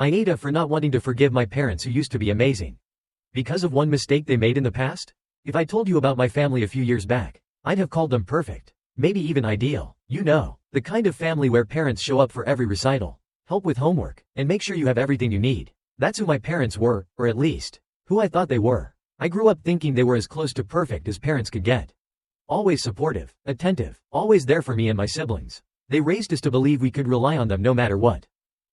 AITA for not wanting to forgive my parents who used to be amazing. Because of one mistake they made in the past? If I told you about my family a few years back, I'd have called them perfect. Maybe even ideal. You know, the kind of family where parents show up for every recital, help with homework, and make sure you have everything you need. That's who my parents were, or at least, who I thought they were. I grew up thinking they were as close to perfect as parents could get. Always supportive, attentive, always there for me and my siblings. They raised us to believe we could rely on them no matter what.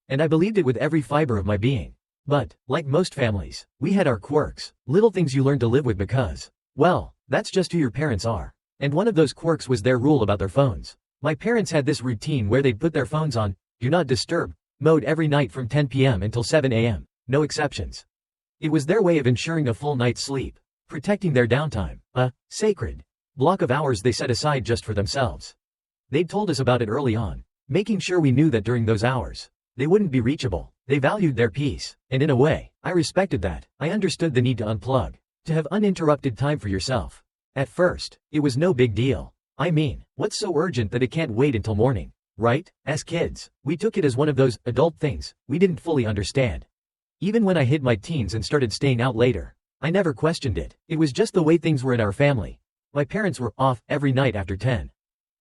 And I believed it with every fiber of my being. But, like most families, we had our quirks, little things you learn to live with because, well, that's just who your parents are. And one of those quirks was their rule about their phones. My parents had this routine where they'd put their phones on do not disturb mode every night from 10 p.m. until 7 a.m., no exceptions. It was their way of ensuring a full night's sleep, protecting their downtime, a sacred block of hours they set aside just for themselves. They'd told us about it early on, making sure we knew that during those hours, they wouldn't be reachable. They valued their peace, and in a way, I respected that. I understood the need to unplug, to have uninterrupted time for yourself. At first, it was no big deal. I mean, what's so urgent that it can't wait until morning, right? As kids, we took it as one of those adult things we didn't fully understand. Even when I hit my teens and started staying out later, I never questioned it. It was just the way things were in our family. My parents were off every night after 10.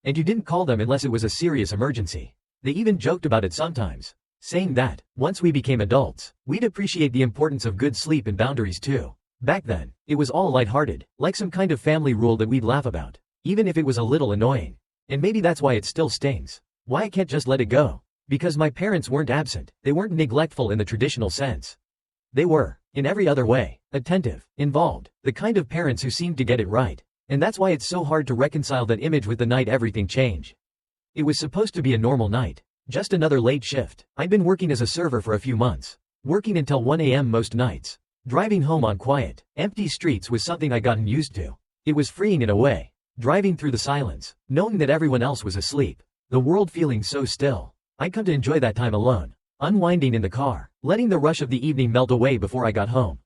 And you didn't call them unless it was a serious emergency. They even joked about it sometimes, saying that, once we became adults, we'd appreciate the importance of good sleep and boundaries too. Back then, it was all lighthearted, like some kind of family rule that we'd laugh about, even if it was a little annoying. And maybe that's why it still stings. Why I can't just let it go. Because my parents weren't absent, they weren't neglectful in the traditional sense. They were, in every other way, attentive, involved, the kind of parents who seemed to get it right. And that's why it's so hard to reconcile that image with the night everything changed. It was supposed to be a normal night. Just another late shift. I'd been working as a server for a few months. Working until 1 a.m. most nights. Driving home on quiet, empty streets was something I'd gotten used to. It was freeing in a way. Driving through the silence, knowing that everyone else was asleep. The world feeling so still. I'd come to enjoy that time alone. Unwinding in the car, letting the rush of the evening melt away before I got home.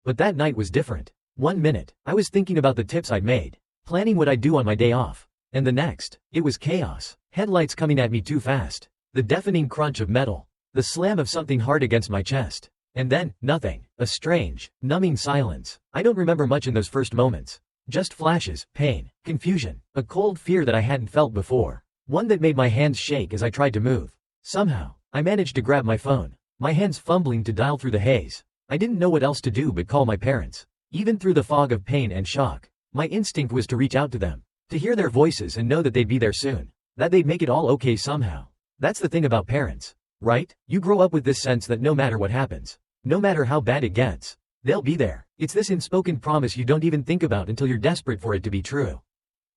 But that night was different. 1 minute, I was thinking about the tips I'd made. Planning what I'd do on my day off. And the next, it was chaos. Headlights coming at me too fast. The deafening crunch of metal. The slam of something hard against my chest. And then, nothing. A strange, numbing silence. I don't remember much in those first moments. Just flashes, pain, confusion, a cold fear that I hadn't felt before. One that made my hands shake as I tried to move. Somehow, I managed to grab my phone. My hands fumbling to dial through the haze. I didn't know what else to do but call my parents. Even through the fog of pain and shock, my instinct was to reach out to them. To hear their voices and know that they'd be there soon. That they'd make it all okay somehow. That's the thing about parents, right? You grow up with this sense that no matter what happens, no matter how bad it gets, they'll be there. It's this unspoken promise you don't even think about until you're desperate for it to be true.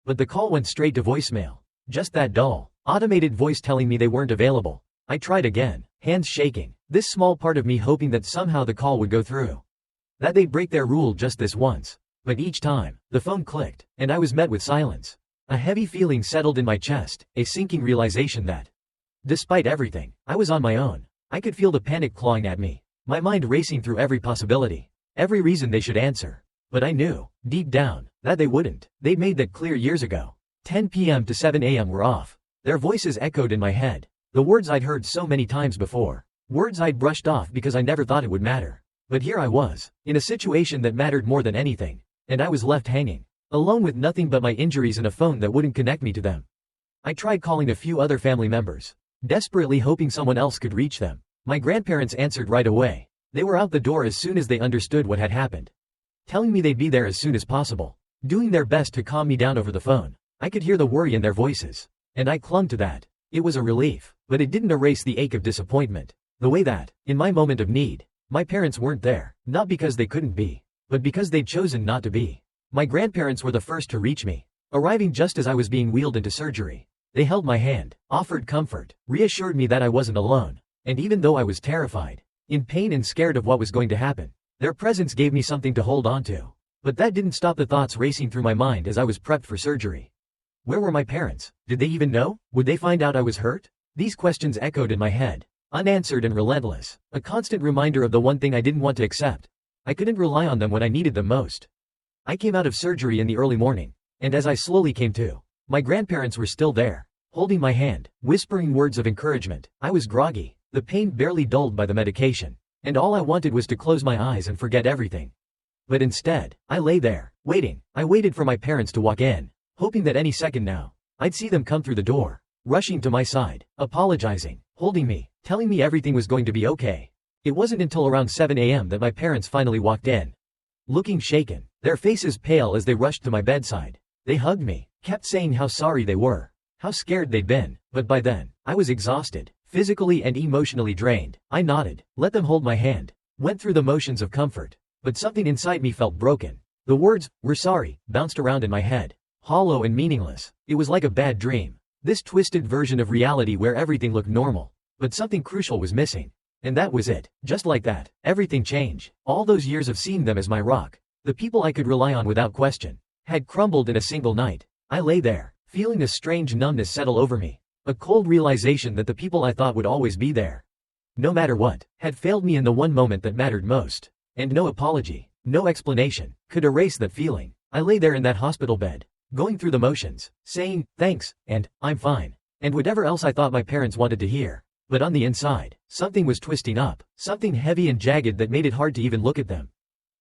But the call went straight to voicemail. Just that dull, automated voice telling me they weren't available. I tried again, hands shaking, this small part of me hoping that somehow the call would go through. That they'd break their rule just this once. But each time, the phone clicked, and I was met with silence. A heavy feeling settled in my chest, a sinking realization that, despite everything, I was on my own. I could feel the panic clawing at me, my mind racing through every possibility, every reason they should answer. But I knew, deep down, that they wouldn't. They'd made that clear years ago. 10 p.m. to 7 a.m. were off. Their voices echoed in my head. The words I'd heard so many times before. Words I'd brushed off because I never thought it would matter. But here I was, in a situation that mattered more than anything. And I was left hanging, alone with nothing but my injuries and a phone that wouldn't connect me to them. I tried calling a few other family members, desperately hoping someone else could reach them. My grandparents answered right away. They were out the door as soon as they understood what had happened. Telling me they'd be there as soon as possible. Doing their best to calm me down over the phone. I could hear the worry in their voices. And I clung to that. It was a relief, but it didn't erase the ache of disappointment. The way that, in my moment of need, my parents weren't there, not because they couldn't be, but because they'd chosen not to be. My grandparents were the first to reach me, arriving just as I was being wheeled into surgery. They held my hand, offered comfort, reassured me that I wasn't alone. And even though I was terrified, in pain and scared of what was going to happen, their presence gave me something to hold on to. But that didn't stop the thoughts racing through my mind as I was prepped for surgery. Where were my parents? Did they even know? Would they find out I was hurt? These questions echoed in my head, unanswered and relentless, a constant reminder of the one thing I didn't want to accept. I couldn't rely on them when I needed them most. I came out of surgery in the early morning, and as I slowly came to, my grandparents were still there, holding my hand, whispering words of encouragement. I was groggy. the pain barely dulled by the medication, and all I wanted was to close my eyes and forget everything. But instead, I lay there, waiting. I waited for my parents to walk in, hoping that any second now, I'd see them come through the door, rushing to my side, apologizing, holding me, telling me everything was going to be okay. It wasn't until around 7 a.m. that my parents finally walked in. Looking shaken, their faces pale as they rushed to my bedside. They hugged me, kept saying how sorry they were, how scared they'd been, but by then, I was exhausted, physically and emotionally drained. I nodded, let them hold my hand, went through the motions of comfort, but something inside me felt broken. The words, "we're sorry," bounced around in my head, hollow and meaningless. It was like a bad dream. This twisted version of reality where everything looked normal, but something crucial was missing. And that was it. Just like that, everything changed. All those years of seeing them as my rock, the people I could rely on without question, had crumbled in a single night. I lay there, feeling a strange numbness settle over me, a cold realization that the people I thought would always be there, no matter what, had failed me in the one moment that mattered most. And no apology, no explanation, could erase that feeling. I lay there in that hospital bed, going through the motions, saying, thanks, and, I'm fine, and whatever else I thought my parents wanted to hear. But on the inside, something was twisting up, something heavy and jagged that made it hard to even look at them.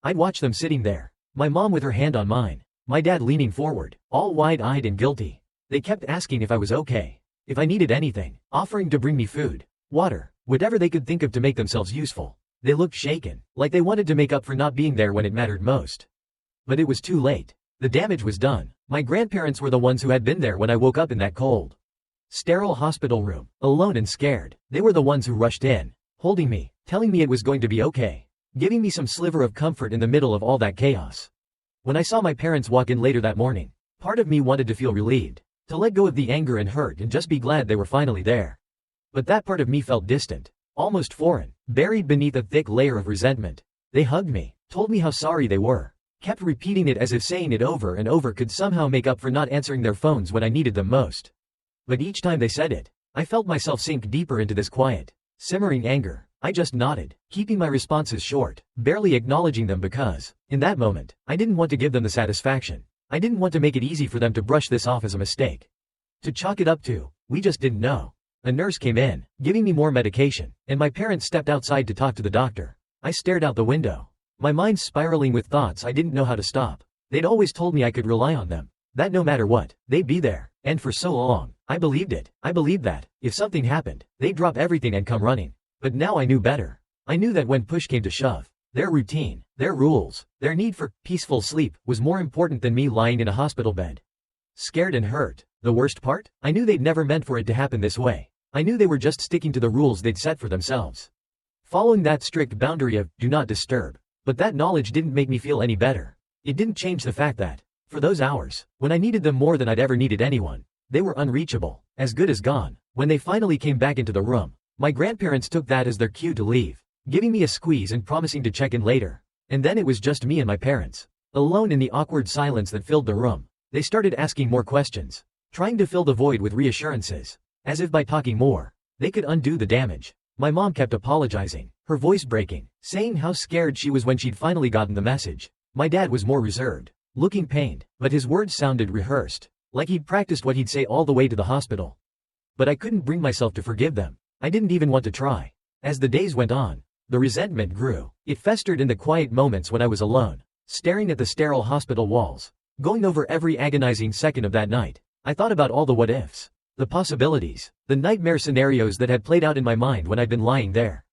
I'd watch them sitting there, my mom with her hand on mine, my dad leaning forward, all wide-eyed and guilty. They kept asking if I was okay, if I needed anything, offering to bring me food, water, whatever they could think of to make themselves useful. They looked shaken, like they wanted to make up for not being there when it mattered most. But it was too late. The damage was done. My grandparents were the ones who had been there when I woke up in that cold, sterile hospital room, alone and scared. They were the ones who rushed in, holding me, telling me it was going to be okay, giving me some sliver of comfort in the middle of all that chaos. When I saw my parents walk in later that morning, part of me wanted to feel relieved, to let go of the anger and hurt and just be glad they were finally there. But that part of me felt distant, almost foreign, buried beneath a thick layer of resentment. They hugged me, told me how sorry they were, kept repeating it as if saying it over and over could somehow make up for not answering their phones when I needed them most. But each time they said it, I felt myself sink deeper into this quiet, simmering anger. I just nodded, keeping my responses short, barely acknowledging them because, in that moment, I didn't want to give them the satisfaction. I didn't want to make it easy for them to brush this off as a mistake, to chalk it up to, we just didn't know. A nurse came in, giving me more medication, and my parents stepped outside to talk to the doctor. I stared out the window, my mind spiraling with thoughts I didn't know how to stop. They'd always told me I could rely on them, that no matter what, they'd be there, and for so long, I believed it. I believed that, if something happened, they'd drop everything and come running. But now I knew better. I knew that when push came to shove, their routine, their rules, their need for peaceful sleep was more important than me lying in a hospital bed, scared and hurt. The worst part? I knew they'd never meant for it to happen this way. I knew they were just sticking to the rules they'd set for themselves, following that strict boundary of, do not disturb. But that knowledge didn't make me feel any better. It didn't change the fact that, for those hours, when I needed them more than I'd ever needed anyone, they were unreachable, as good as gone. When they finally came back into the room, my grandparents took that as their cue to leave, giving me a squeeze and promising to check in later. And then it was just me and my parents, alone in the awkward silence that filled the room. They started asking more questions, trying to fill the void with reassurances, as if by talking more, they could undo the damage. My mom kept apologizing, her voice breaking, saying how scared she was when she'd finally gotten the message. My dad was more reserved, looking pained, but his words sounded rehearsed, like he'd practiced what he'd say all the way to the hospital. But I couldn't bring myself to forgive them. I didn't even want to try. As the days went on, the resentment grew. It festered in the quiet moments when I was alone, staring at the sterile hospital walls, going over every agonizing second of that night. I thought about all the what-ifs, the possibilities, the nightmare scenarios that had played out in my mind when I'd been lying there,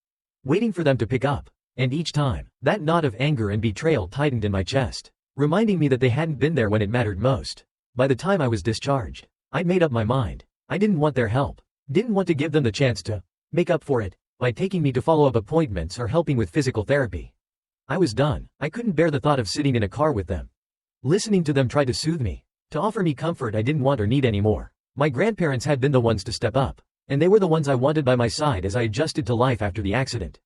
waiting for them to pick up. And each time, that knot of anger and betrayal tightened in my chest, reminding me that they hadn't been there when it mattered most. By the time I was discharged, I'd made up my mind. I didn't want their help, didn't want to give them the chance to make up for it by taking me to follow-up appointments or helping with physical therapy. I was done. I couldn't bear the thought of sitting in a car with them, listening to them try to soothe me, to offer me comfort I didn't want or need anymore. My grandparents had been the ones to step up, and they were the ones I wanted by my side as I adjusted to life after the accident.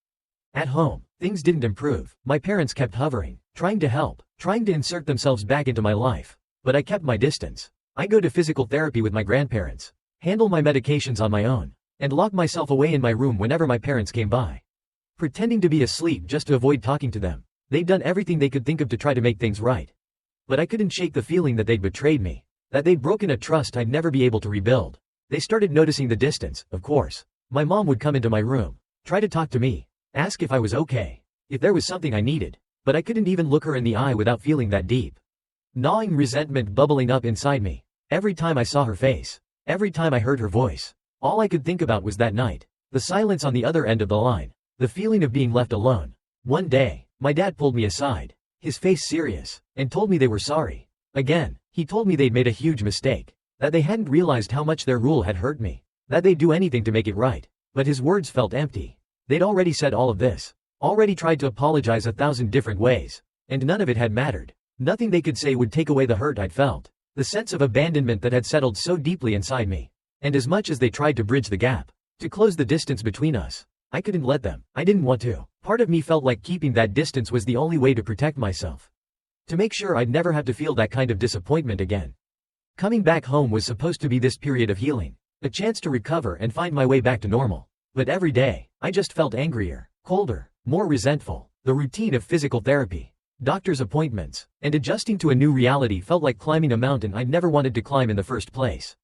At home, things didn't improve. My parents kept hovering, trying to help, trying to insert themselves back into my life. But I kept my distance. I go to physical therapy with my grandparents, handle my medications on my own, and lock myself away in my room whenever my parents came by, pretending to be asleep just to avoid talking to them. They'd done everything they could think of to try to make things right. But I couldn't shake the feeling that they'd betrayed me, that they'd broken a trust I'd never be able to rebuild. They started noticing the distance, of course. My mom would come into my room, try to talk to me, ask if I was okay, if there was something I needed. But I couldn't even look her in the eye without feeling that deep, gnawing resentment bubbling up inside me. Every time I saw her face, every time I heard her voice, all I could think about was that night, the silence on the other end of the line, the feeling of being left alone. One day, my dad pulled me aside, his face serious, and told me they were sorry. Again, he told me they'd made a huge mistake, that they hadn't realized how much their rule had hurt me, that they'd do anything to make it right. But his words felt empty. They'd already said all of this, already tried to apologize 1,000 different ways, and none of it had mattered. Nothing they could say would take away the hurt I'd felt, the sense of abandonment that had settled so deeply inside me. And as much as they tried to bridge the gap, to close the distance between us, I couldn't let them. I didn't want to. Part of me felt like keeping that distance was the only way to protect myself, to make sure I'd never have to feel that kind of disappointment again. Coming back home was supposed to be this period of healing, a chance to recover and find my way back to normal. But every day, I just felt angrier, colder, more resentful. The routine of physical therapy, doctor's appointments, and adjusting to a new reality felt like climbing a mountain I'd never wanted to climb in the first place.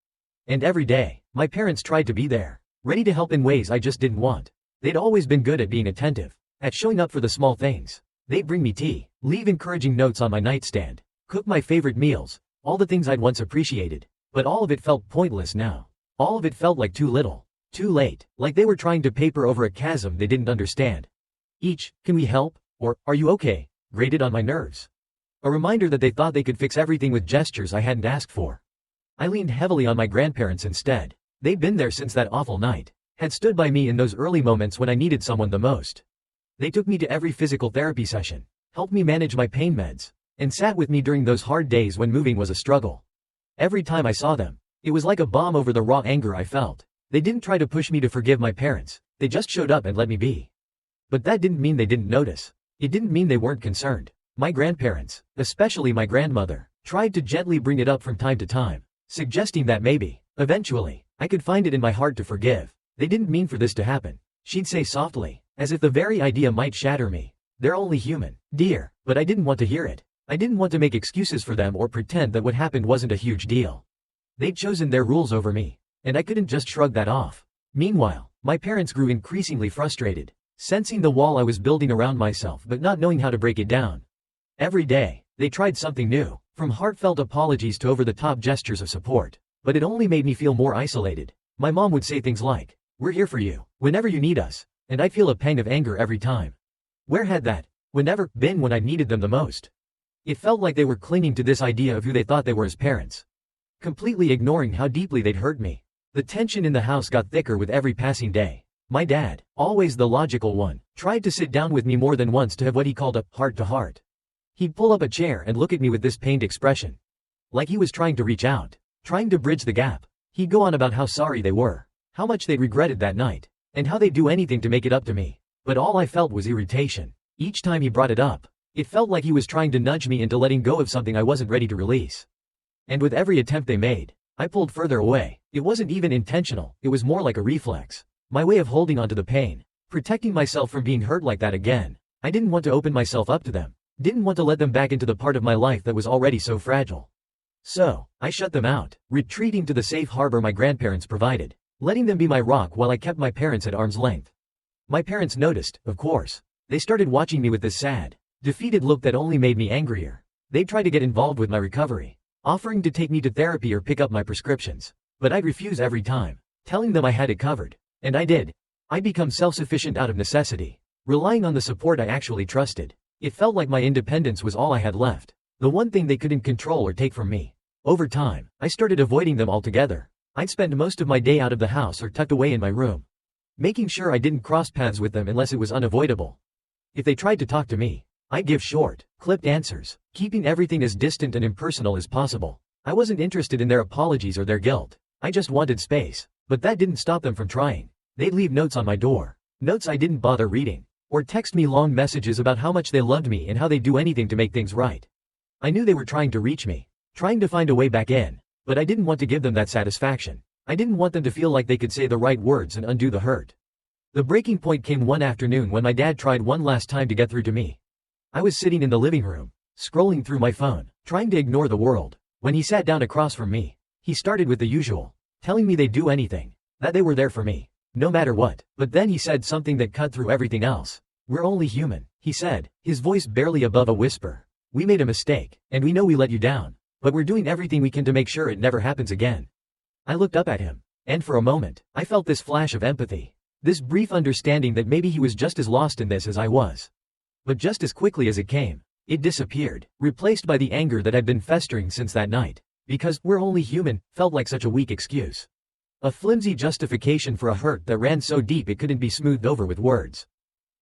And every day, my parents tried to be there, ready to help in ways I just didn't want. They'd always been good at being attentive, at showing up for the small things. They'd bring me tea, leave encouraging notes on my nightstand, cook my favorite meals, all the things I'd once appreciated. But all of it felt pointless now. All of it felt like too little, too late, like they were trying to paper over a chasm they didn't understand. Each, "Can we help?" or "Are you okay?" grated on my nerves. A reminder that they thought they could fix everything with gestures I hadn't asked for. I leaned heavily on my grandparents instead. They'd been there since that awful night, had stood by me in those early moments when I needed someone the most. They took me to every physical therapy session, helped me manage my pain meds, and sat with me during those hard days when moving was a struggle. Every time I saw them, it was like a balm over the raw anger I felt. They didn't try to push me to forgive my parents, they just showed up and let me be. But that didn't mean they didn't notice. It didn't mean they weren't concerned. My grandparents, especially my grandmother, tried to gently bring it up from time to time, suggesting that maybe, eventually, I could find it in my heart to forgive. They didn't mean for this to happen, she'd say softly, as if the very idea might shatter me. They're only human, dear. But I didn't want to hear it. I didn't want to make excuses for them or pretend that what happened wasn't a huge deal. They'd chosen their rules over me, and I couldn't just shrug that off. Meanwhile, my parents grew increasingly frustrated, sensing the wall I was building around myself but not knowing how to break it down. Every day, they tried something new, from heartfelt apologies to over-the-top gestures of support. But it only made me feel more isolated. My mom would say things like, "We're here for you, whenever you need us," and I'd feel a pang of anger every time. Where had that whenever been when I needed them the most? It felt like they were clinging to this idea of who they thought they were as parents, completely ignoring how deeply they'd hurt me. The tension in the house got thicker with every passing day. My dad, always the logical one, tried to sit down with me more than once to have what he called a heart-to-heart. He'd pull up a chair and look at me with this pained expression, like he was trying to reach out, trying to bridge the gap. He'd go on about how sorry they were, how much they'd regretted that night, and how they'd do anything to make it up to me. But all I felt was irritation. Each time he brought it up, it felt like he was trying to nudge me into letting go of something I wasn't ready to release. And with every attempt they made, I pulled further away. It wasn't even intentional, it was more like a reflex. My way of holding onto the pain, protecting myself from being hurt like that again. I didn't want to open myself up to them, didn't want to let them back into the part of my life that was already so fragile. So, I shut them out, retreating to the safe harbor my grandparents provided, letting them be my rock while I kept my parents at arm's length. My parents noticed, of course. They started watching me with this sad, defeated look that only made me angrier. They'd try to get involved with my recovery, offering to take me to therapy or pick up my prescriptions. But I'd refuse every time, telling them I had it covered. And I did. I'd become self-sufficient out of necessity, relying on the support I actually trusted. It felt like my independence was all I had left, the one thing they couldn't control or take from me. Over time, I started avoiding them altogether. I'd spend most of my day out of the house or tucked away in my room, making sure I didn't cross paths with them unless it was unavoidable. If they tried to talk to me, I'd give short, clipped answers, keeping everything as distant and impersonal as possible. I wasn't interested in their apologies or their guilt. I just wanted space. But that didn't stop them from trying. They'd leave notes on my door, notes I didn't bother reading, or text me long messages about how much they loved me and how they'd do anything to make things right. I knew they were trying to reach me, trying to find a way back in, but I didn't want to give them that satisfaction. I didn't want them to feel like they could say the right words and undo the hurt. The breaking point came one afternoon when my dad tried one last time to get through to me. I was sitting in the living room, scrolling through my phone, trying to ignore the world. When he sat down across from me, he started with the usual, telling me they'd do anything, that they were there for me, no matter what. But then he said something that cut through everything else. "We're only human," he said, his voice barely above a whisper. "We made a mistake, and we know we let you down. But we're doing everything we can to make sure it never happens again." I looked up at him, and for a moment, I felt this flash of empathy. This brief understanding that maybe he was just as lost in this as I was. But just as quickly as it came, it disappeared, replaced by the anger that had been festering since that night. Because "we're only human" felt like such a weak excuse. A flimsy justification for a hurt that ran so deep it couldn't be smoothed over with words.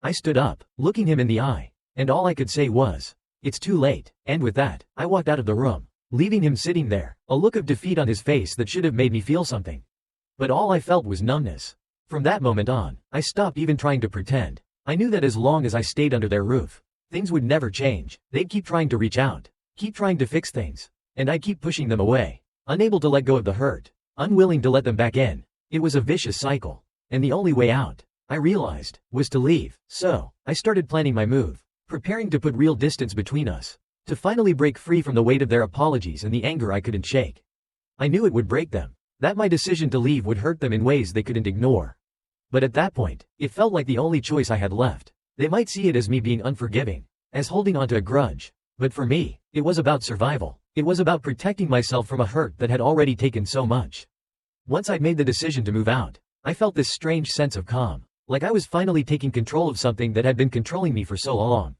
I stood up, looking him in the eye, and all I could say was, "It's too late," and with that, I walked out of the room, leaving him sitting there, a look of defeat on his face that should have made me feel something. But all I felt was numbness. From that moment on, I stopped even trying to pretend. I knew that as long as I stayed under their roof, things would never change. They'd keep trying to reach out, keep trying to fix things, and I'd keep pushing them away, unable to let go of the hurt, unwilling to let them back in. It was a vicious cycle, and the only way out, I realized, was to leave. So, I started planning my move, preparing to put real distance between us, to finally break free from the weight of their apologies and the anger I couldn't shake. I knew it would break them, that my decision to leave would hurt them in ways they couldn't ignore. But at that point, it felt like the only choice I had left. They might see it as me being unforgiving, as holding onto a grudge, but for me, it was about survival. It was about protecting myself from a hurt that had already taken so much. Once I'd made the decision to move out, I felt this strange sense of calm, like I was finally taking control of something that had been controlling me for so long.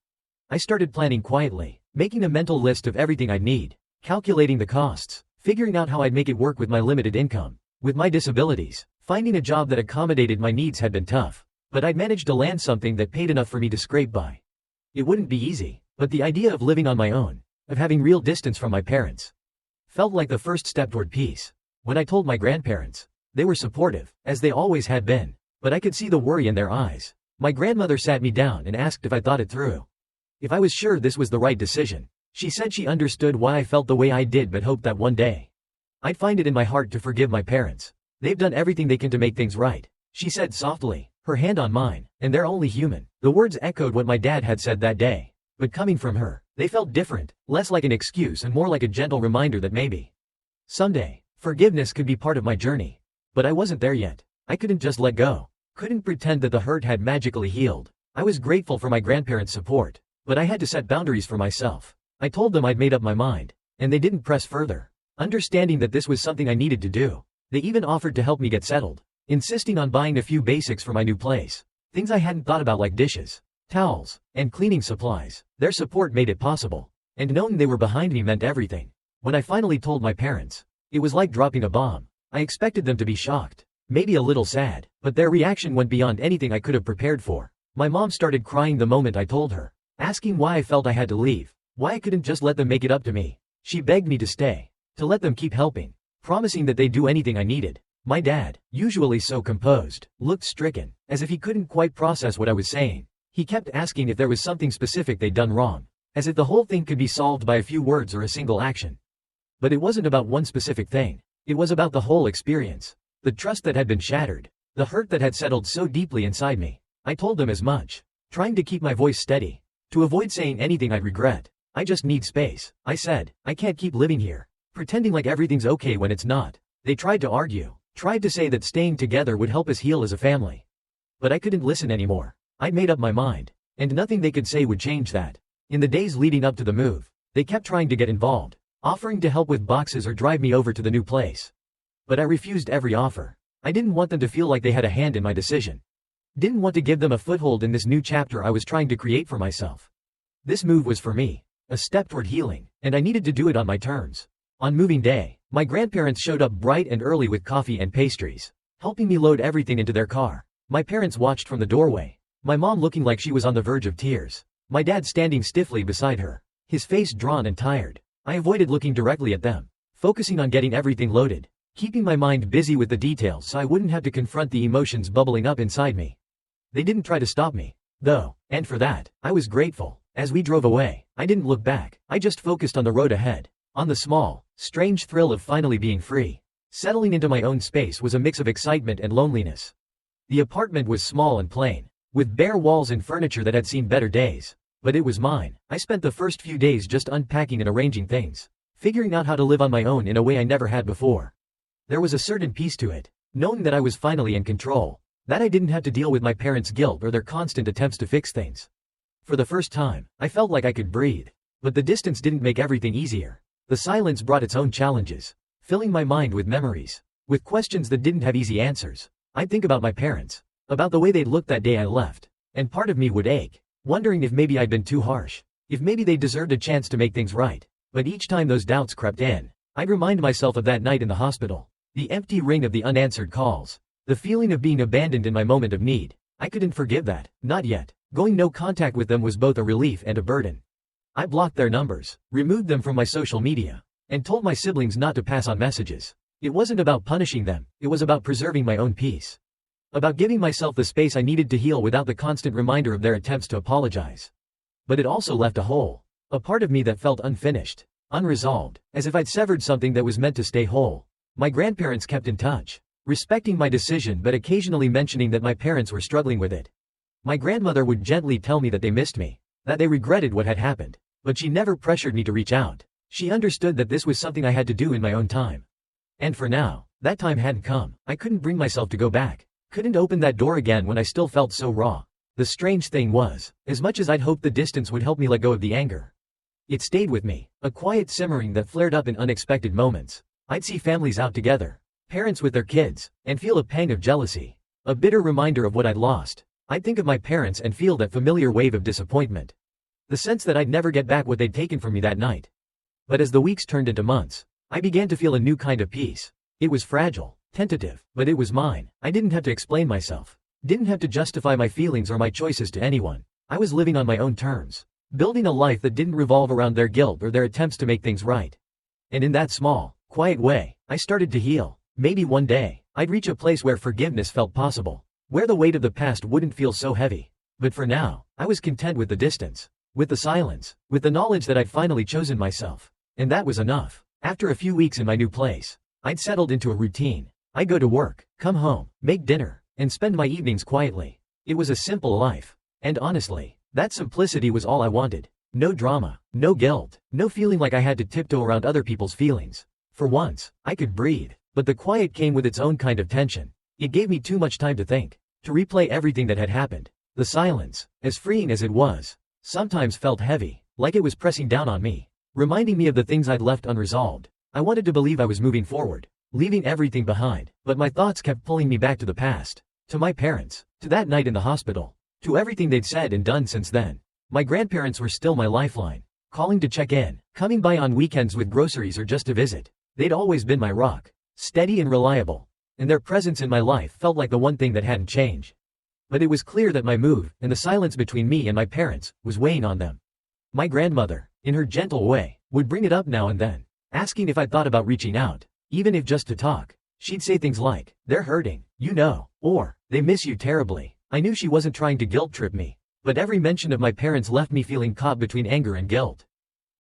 I started planning quietly, making a mental list of everything I'd need, calculating the costs, figuring out how I'd make it work with my limited income, with my disabilities. Finding a job that accommodated my needs had been tough, but I'd managed to land something that paid enough for me to scrape by. It wouldn't be easy, but the idea of living on my own, of having real distance from my parents, felt like the first step toward peace. When I told my grandparents, they were supportive, as they always had been, but I could see the worry in their eyes. My grandmother sat me down and asked if I thought it through, if I was sure this was the right decision. She said she understood why I felt the way I did but hoped that one day I'd find it in my heart to forgive my parents. "They've done everything they can to make things right," she said softly, her hand on mine, "and they're only human." The words echoed what my dad had said that day, but coming from her, they felt different, less like an excuse and more like a gentle reminder that maybe someday, forgiveness could be part of my journey. But I wasn't there yet. I couldn't just let go, couldn't pretend that the hurt had magically healed. I was grateful for my grandparents' support, but I had to set boundaries for myself. I told them I'd made up my mind, and they didn't press further, understanding that this was something I needed to do. They even offered to help me get settled, insisting on buying a few basics for my new place. Things I hadn't thought about like dishes, towels, and cleaning supplies. Their support made it possible, and knowing they were behind me meant everything. When I finally told my parents, it was like dropping a bomb. I expected them to be shocked, maybe a little sad, but their reaction went beyond anything I could have prepared for. My mom started crying the moment I told her, asking why I felt I had to leave, why I couldn't just let them make it up to me. She begged me to stay, to let them keep helping, promising that they'd do anything I needed. My dad, usually so composed, looked stricken, as if he couldn't quite process what I was saying. He kept asking if there was something specific they'd done wrong, as if the whole thing could be solved by a few words or a single action. But it wasn't about one specific thing. It was about the whole experience. The trust that had been shattered, the hurt that had settled so deeply inside me. I told them as much, trying to keep my voice steady, to avoid saying anything I'd regret. "I just need space," I said. "I can't keep living here, pretending like everything's okay when it's not." They tried to argue, tried to say that staying together would help us heal as a family. But I couldn't listen anymore. I'd made up my mind, and nothing they could say would change that. In the days leading up to the move, they kept trying to get involved, offering to help with boxes or drive me over to the new place. But I refused every offer. I didn't want them to feel like they had a hand in my decision. Didn't want to give them a foothold in this new chapter I was trying to create for myself. This move was for me, a step toward healing, and I needed to do it on my terms. On moving day, my grandparents showed up bright and early with coffee and pastries, helping me load everything into their car. My parents watched from the doorway, my mom looking like she was on the verge of tears, my dad standing stiffly beside her, his face drawn and tired. I avoided looking directly at them, focusing on getting everything loaded, keeping my mind busy with the details so I wouldn't have to confront the emotions bubbling up inside me. They didn't try to stop me, though, and for that, I was grateful. As we drove away, I didn't look back. I just focused on the road ahead, on the small, strange thrill of finally being free. Settling into my own space was a mix of excitement and loneliness. The apartment was small and plain, with bare walls and furniture that had seen better days. But it was mine. I spent the first few days just unpacking and arranging things, figuring out how to live on my own in a way I never had before. There was a certain peace to it, knowing that I was finally in control. That I didn't have to deal with my parents' guilt or their constant attempts to fix things. For the first time, I felt like I could breathe. But the distance didn't make everything easier. The silence brought its own challenges, filling my mind with memories, with questions that didn't have easy answers. I'd think about my parents, about the way they'd looked that day I left, and part of me would ache, wondering if maybe I'd been too harsh, if maybe they deserved a chance to make things right. But each time those doubts crept in, I'd remind myself of that night in the hospital, the empty ring of the unanswered calls, the feeling of being abandoned in my moment of need. I couldn't forgive that, not yet. Going no contact with them was both a relief and a burden. I blocked their numbers, removed them from my social media, and told my siblings not to pass on messages. It wasn't about punishing them, it was about preserving my own peace. About giving myself the space I needed to heal without the constant reminder of their attempts to apologize. But it also left a hole, a part of me that felt unfinished, unresolved, as if I'd severed something that was meant to stay whole. My grandparents kept in touch, respecting my decision but occasionally mentioning that my parents were struggling with it. My grandmother would gently tell me that they missed me, that they regretted what had happened. But she never pressured me to reach out. She understood that this was something I had to do in my own time. And for now, that time hadn't come. I couldn't bring myself to go back. Couldn't open that door again when I still felt so raw. The strange thing was, as much as I'd hoped the distance would help me let go of the anger, it stayed with me, a quiet simmering that flared up in unexpected moments. I'd see families out together, parents with their kids, and feel a pang of jealousy, a bitter reminder of what I'd lost. I'd think of my parents and feel that familiar wave of disappointment. The sense that I'd never get back what they'd taken from me that night. But as the weeks turned into months, I began to feel a new kind of peace. It was fragile, tentative, but it was mine. I didn't have to explain myself. Didn't have to justify my feelings or my choices to anyone. I was living on my own terms, building a life that didn't revolve around their guilt or their attempts to make things right. And in that small, quiet way, I started to heal. Maybe one day, I'd reach a place where forgiveness felt possible, where the weight of the past wouldn't feel so heavy. But for now, I was content with the distance, with the silence, with the knowledge that I'd finally chosen myself. And that was enough. After a few weeks in my new place, I'd settled into a routine. I'd go to work, come home, make dinner, and spend my evenings quietly. It was a simple life. And honestly, that simplicity was all I wanted. No drama, no guilt, no feeling like I had to tiptoe around other people's feelings. For once, I could breathe. But the quiet came with its own kind of tension. It gave me too much time to think, to replay everything that had happened. The silence, as freeing as it was, sometimes felt heavy, like it was pressing down on me, reminding me of the things I'd left unresolved. I wanted to believe I was moving forward, leaving everything behind, but my thoughts kept pulling me back to the past, to my parents, to that night in the hospital, to everything they'd said and done since then. My grandparents were still my lifeline, calling to check in, coming by on weekends with groceries or just to visit. They'd always been my rock, steady and reliable, and their presence in my life felt like the one thing that hadn't changed. But it was clear that my move, and the silence between me and my parents, was weighing on them. My grandmother, in her gentle way, would bring it up now and then, asking if I'd thought about reaching out, even if just to talk. She'd say things like, "They're hurting, you know," or, "They miss you terribly." I knew she wasn't trying to guilt-trip me, but every mention of my parents left me feeling caught between anger and guilt.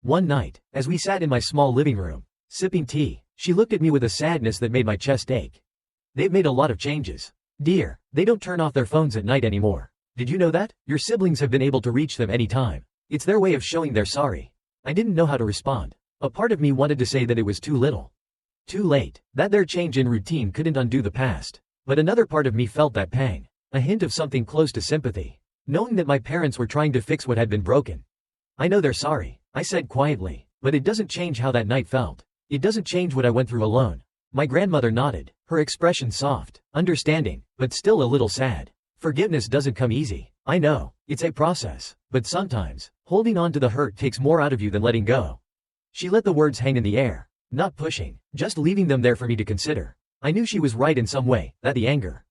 One night, as we sat in my small living room, sipping tea, she looked at me with a sadness that made my chest ache. "They've made a lot of changes, dear. They don't turn off their phones at night anymore. Did you know that? Your siblings have been able to reach them anytime. It's their way of showing they're sorry." I didn't know how to respond. A part of me wanted to say that it was too little, too late, that their change in routine couldn't undo the past. But another part of me felt that pang, a hint of something close to sympathy, knowing that my parents were trying to fix what had been broken. "I know they're sorry," I said quietly, "but it doesn't change how that night felt. It doesn't change what I went through alone." My grandmother nodded, her expression soft, understanding, but still a little sad. "Forgiveness doesn't come easy. I know, it's a process, but sometimes, holding on to the hurt takes more out of you than letting go." She let the words hang in the air, not pushing, just leaving them there for me to consider. I knew she was right in some way, that the anger,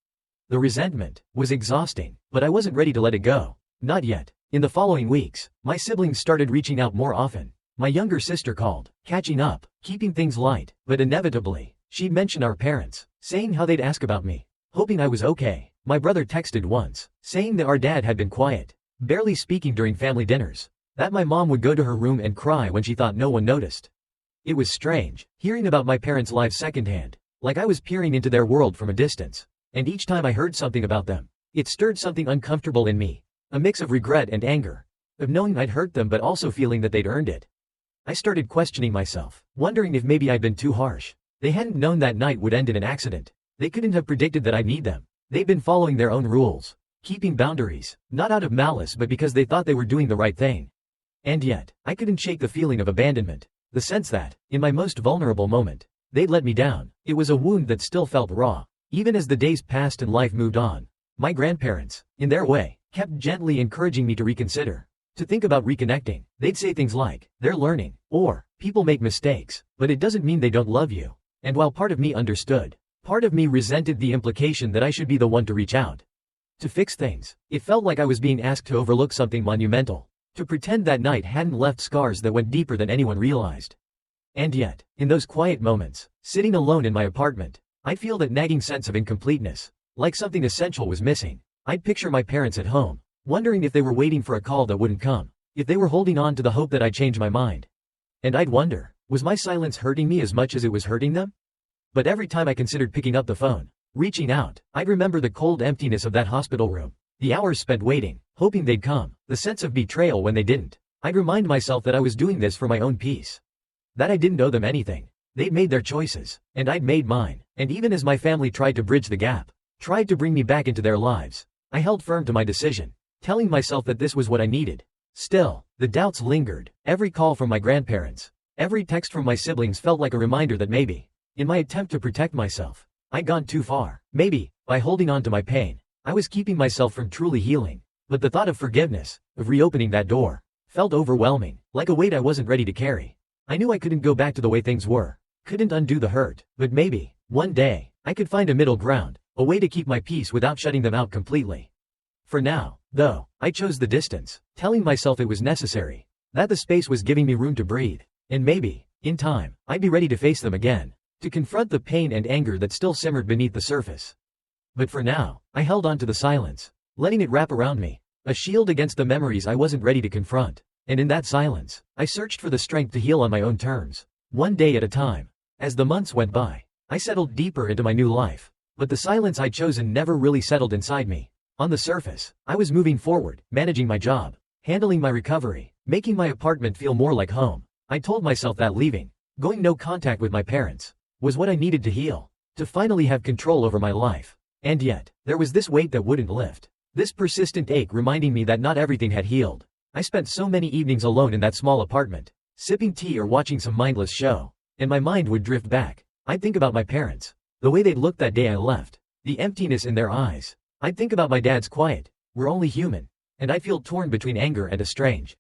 the resentment, was exhausting, but I wasn't ready to let it go. Not yet. In the following weeks, my siblings started reaching out more often. My younger sister called, catching up, keeping things light, but inevitably, she'd mention our parents, saying how they'd ask about me, hoping I was okay. My brother texted once, saying that our dad had been quiet, barely speaking during family dinners, that my mom would go to her room and cry when she thought no one noticed. It was strange, hearing about my parents' lives secondhand, like I was peering into their world from a distance. And each time I heard something about them, it stirred something uncomfortable in me, a mix of regret and anger, of knowing I'd hurt them but also feeling that they'd earned it. I started questioning myself, wondering if maybe I'd been too harsh. They hadn't known that night would end in an accident. They couldn't have predicted that I'd need them. They'd been following their own rules, keeping boundaries, not out of malice but because they thought they were doing the right thing. And yet, I couldn't shake the feeling of abandonment, the sense that, in my most vulnerable moment, they'd let me down. It was a wound that still felt raw. Even as the days passed and life moved on, my grandparents, in their way, kept gently encouraging me to reconsider, to think about reconnecting. They'd say things like, "They're learning," or, "People make mistakes, but it doesn't mean they don't love you." And while part of me understood, part of me resented the implication that I should be the one to reach out, to fix things. It felt like I was being asked to overlook something monumental, to pretend that night hadn't left scars that went deeper than anyone realized. And yet, in those quiet moments, sitting alone in my apartment, I'd feel that nagging sense of incompleteness, like something essential was missing. I'd picture my parents at home, wondering if they were waiting for a call that wouldn't come, if they were holding on to the hope that I'd change my mind. And I'd wonder, was my silence hurting me as much as it was hurting them? But every time I considered picking up the phone, reaching out, I'd remember the cold emptiness of that hospital room, the hours spent waiting, hoping they'd come, the sense of betrayal when they didn't. I'd remind myself that I was doing this for my own peace, that I didn't owe them anything. They'd made their choices, and I'd made mine. And even as my family tried to bridge the gap, tried to bring me back into their lives, I held firm to my decision, telling myself that this was what I needed. Still, the doubts lingered. Every call from my grandparents, every text from my siblings felt like a reminder that maybe, in my attempt to protect myself, I'd gone too far. Maybe, by holding on to my pain, I was keeping myself from truly healing. But the thought of forgiveness, of reopening that door, felt overwhelming, like a weight I wasn't ready to carry. I knew I couldn't go back to the way things were, couldn't undo the hurt, but maybe, one day, I could find a middle ground, a way to keep my peace without shutting them out completely. For now, though, I chose the distance, telling myself it was necessary, that the space was giving me room to breathe, and maybe, in time, I'd be ready to face them again, to confront the pain and anger that still simmered beneath the surface. But for now, I held on to the silence, letting it wrap around me, a shield against the memories I wasn't ready to confront. And in that silence, I searched for the strength to heal on my own terms, one day at a time. As the months went by, I settled deeper into my new life, but the silence I'd chosen never really settled inside me. On the surface, I was moving forward, managing my job, handling my recovery, making my apartment feel more like home. I told myself that leaving, going no contact with my parents, was what I needed to heal, to finally have control over my life. And yet, there was this weight that wouldn't lift, this persistent ache reminding me that not everything had healed. I spent so many evenings alone in that small apartment, sipping tea or watching some mindless show, and my mind would drift back. I'd think about my parents, the way they'd looked that day I left, the emptiness in their eyes. I'd think about my dad's quiet, "We're only human," and I'd feel torn between anger and a strange,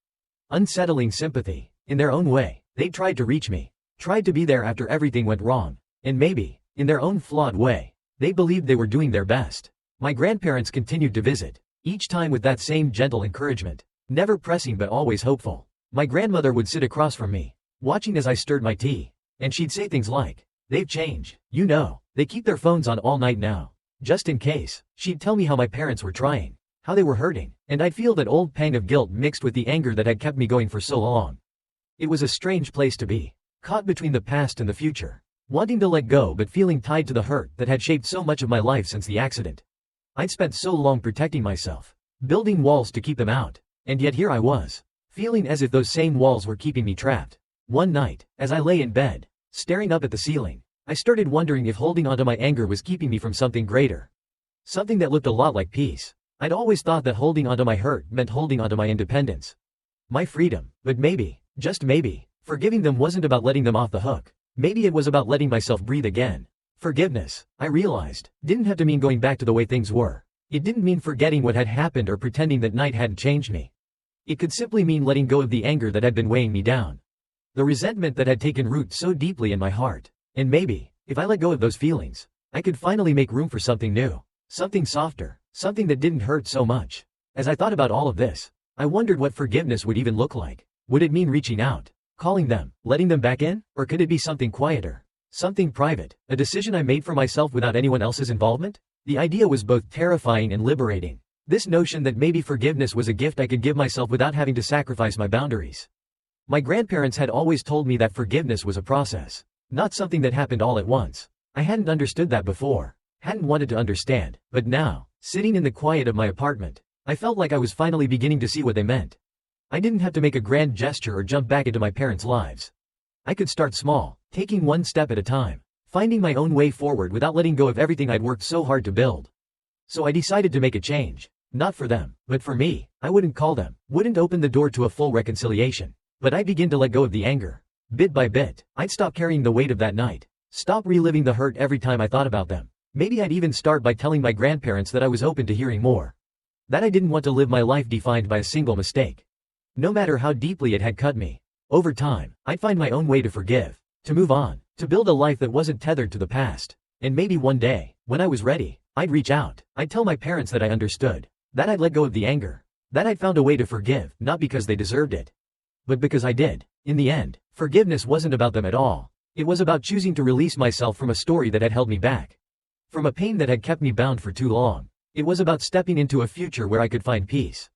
unsettling sympathy. In their own way, they tried to reach me, tried to be there after everything went wrong, and maybe, in their own flawed way, they believed they were doing their best. My grandparents continued to visit, each time with that same gentle encouragement, never pressing but always hopeful. My grandmother would sit across from me, watching as I stirred my tea, and she'd say things like, "They've changed, you know, they keep their phones on all night now." Just in case, she'd tell me how my parents were trying, how they were hurting, and I'd feel that old pang of guilt mixed with the anger that had kept me going for so long. It was a strange place to be, caught between the past and the future, wanting to let go but feeling tied to the hurt that had shaped so much of my life since the accident. I'd spent so long protecting myself, building walls to keep them out. And yet here I was, feeling as if those same walls were keeping me trapped. One night, as I lay in bed, staring up at the ceiling, I started wondering if holding onto my anger was keeping me from something greater. Something that looked a lot like peace. I'd always thought that holding onto my hurt meant holding onto my independence, my freedom. But maybe, just maybe, forgiving them wasn't about letting them off the hook. Maybe it was about letting myself breathe again. Forgiveness, I realized, didn't have to mean going back to the way things were. It didn't mean forgetting what had happened or pretending that night hadn't changed me. It could simply mean letting go of the anger that had been weighing me down, the resentment that had taken root so deeply in my heart. And maybe, if I let go of those feelings, I could finally make room for something new, something softer, something that didn't hurt so much. As I thought about all of this, I wondered what forgiveness would even look like. Would it mean reaching out, calling them, letting them back in, or could it be something quieter, something private, a decision I made for myself without anyone else's involvement? The idea was both terrifying and liberating. This notion that maybe forgiveness was a gift I could give myself without having to sacrifice my boundaries. My grandparents had always told me that forgiveness was a process, not something that happened all at once. I hadn't understood that before, hadn't wanted to understand, but now, sitting in the quiet of my apartment, I felt like I was finally beginning to see what they meant. I didn't have to make a grand gesture or jump back into my parents' lives. I could start small, taking one step at a time, finding my own way forward without letting go of everything I'd worked so hard to build. So I decided to make a change. Not for them, but for me. I wouldn't call them, wouldn't open the door to a full reconciliation. But I'd begin to let go of the anger. Bit by bit, I'd stop carrying the weight of that night. Stop reliving the hurt every time I thought about them. Maybe I'd even start by telling my grandparents that I was open to hearing more. That I didn't want to live my life defined by a single mistake. No matter how deeply it had cut me. Over time, I'd find my own way to forgive, to move on, to build a life that wasn't tethered to the past. And maybe one day, when I was ready, I'd reach out. I'd tell my parents that I understood. That I'd let go of the anger. That I'd found a way to forgive, not because they deserved it, but because I did. In the end, forgiveness wasn't about them at all. It was about choosing to release myself from a story that had held me back. From a pain that had kept me bound for too long. It was about stepping into a future where I could find peace.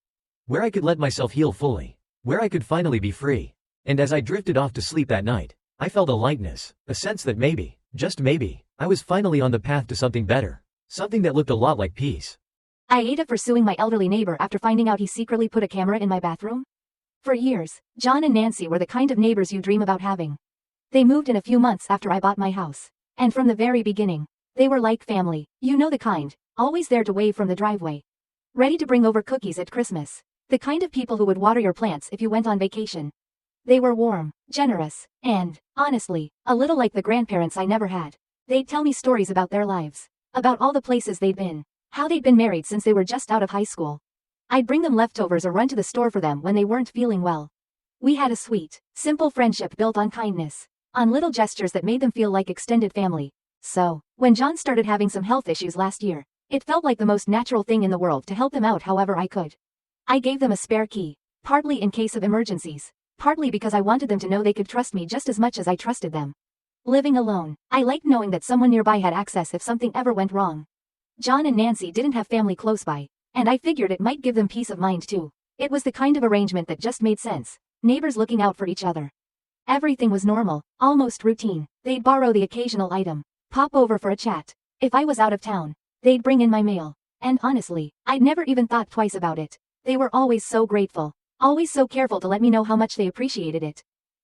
Where I could let myself heal fully. Where I could finally be free. And as I drifted off to sleep that night, I felt a lightness, a sense that maybe, just maybe, I was finally on the path to something better. Something that looked a lot like peace. AITA for suing my elderly neighbor after finding out he secretly put a camera in my bathroom? For years, John and Nancy were the kind of neighbors you dream about having. They moved in a few months after I bought my house. And from the very beginning, they were like family. You know the kind, always there to wave from the driveway. Ready to bring over cookies at Christmas. The kind of people who would water your plants if you went on vacation. They were warm, generous, and, honestly, a little like the grandparents I never had. They'd tell me stories about their lives. About all the places they'd been. How they'd been married since they were just out of high school. I'd bring them leftovers or run to the store for them when they weren't feeling well. We had a sweet, simple friendship built on kindness. On little gestures that made them feel like extended family. So, when John started having some health issues last year, it felt like the most natural thing in the world to help him out however I could. I gave them a spare key, partly in case of emergencies, partly because I wanted them to know they could trust me just as much as I trusted them. Living alone, I liked knowing that someone nearby had access if something ever went wrong. John and Nancy didn't have family close by, and I figured it might give them peace of mind too. It was the kind of arrangement that just made sense, neighbors looking out for each other. Everything was normal, almost routine. They'd borrow the occasional item, pop over for a chat. If I was out of town, they'd bring in my mail. And honestly, I'd never even thought twice about it. They were always so grateful, always so careful to let me know how much they appreciated it.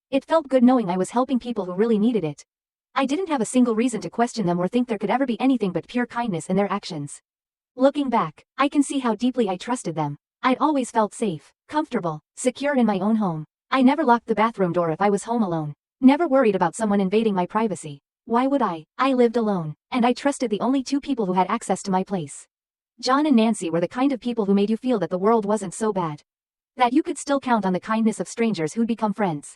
It felt good knowing I was helping people who really needed it. I didn't have a single reason to question them or think there could ever be anything but pure kindness in their actions. Looking back, I can see how deeply I trusted them. I'd always felt safe, comfortable, secure in my own home. I never locked the bathroom door if I was home alone. Never worried about someone invading my privacy. Why would I? I lived alone, and I trusted the only two people who had access to my place. John and Nancy were the kind of people who made you feel that the world wasn't so bad. That you could still count on the kindness of strangers who'd become friends.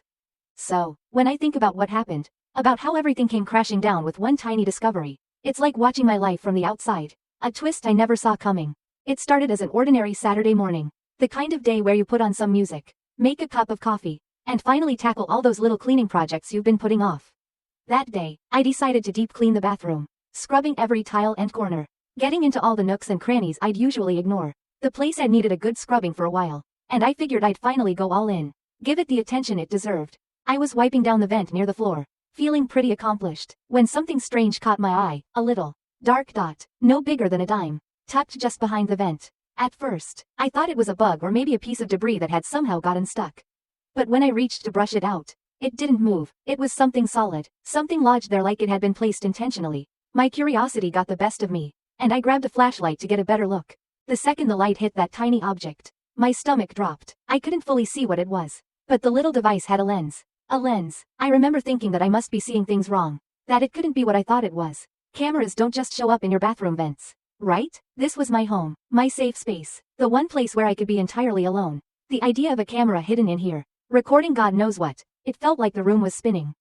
So, when I think about what happened, about how everything came crashing down with one tiny discovery, it's like watching my life from the outside. A twist I never saw coming. It started as an ordinary Saturday morning. The kind of day where you put on some music, make a cup of coffee, and finally tackle all those little cleaning projects you've been putting off. That day, I decided to deep clean the bathroom, scrubbing every tile and corner, getting into all the nooks and crannies I'd usually ignore. The place had needed a good scrubbing for a while, and I figured I'd finally go all in, give it the attention it deserved. I was wiping down the vent near the floor, feeling pretty accomplished, when something strange caught my eye, a little dark dot, no bigger than a dime, tucked just behind the vent. At first, I thought it was a bug or maybe a piece of debris that had somehow gotten stuck. But when I reached to brush it out, it didn't move. It was something solid, something lodged there like it had been placed intentionally. My curiosity got the best of me, and I grabbed a flashlight to get a better look. The second the light hit that tiny object, my stomach dropped. I couldn't fully see what it was, but the little device had a lens. A lens. I remember thinking that I must be seeing things wrong, that it couldn't be what I thought it was. Cameras don't just show up in your bathroom vents, right? This was my home, my safe space, the one place where I could be entirely alone. The idea of a camera hidden in here, recording God knows what, it felt like the room was spinning.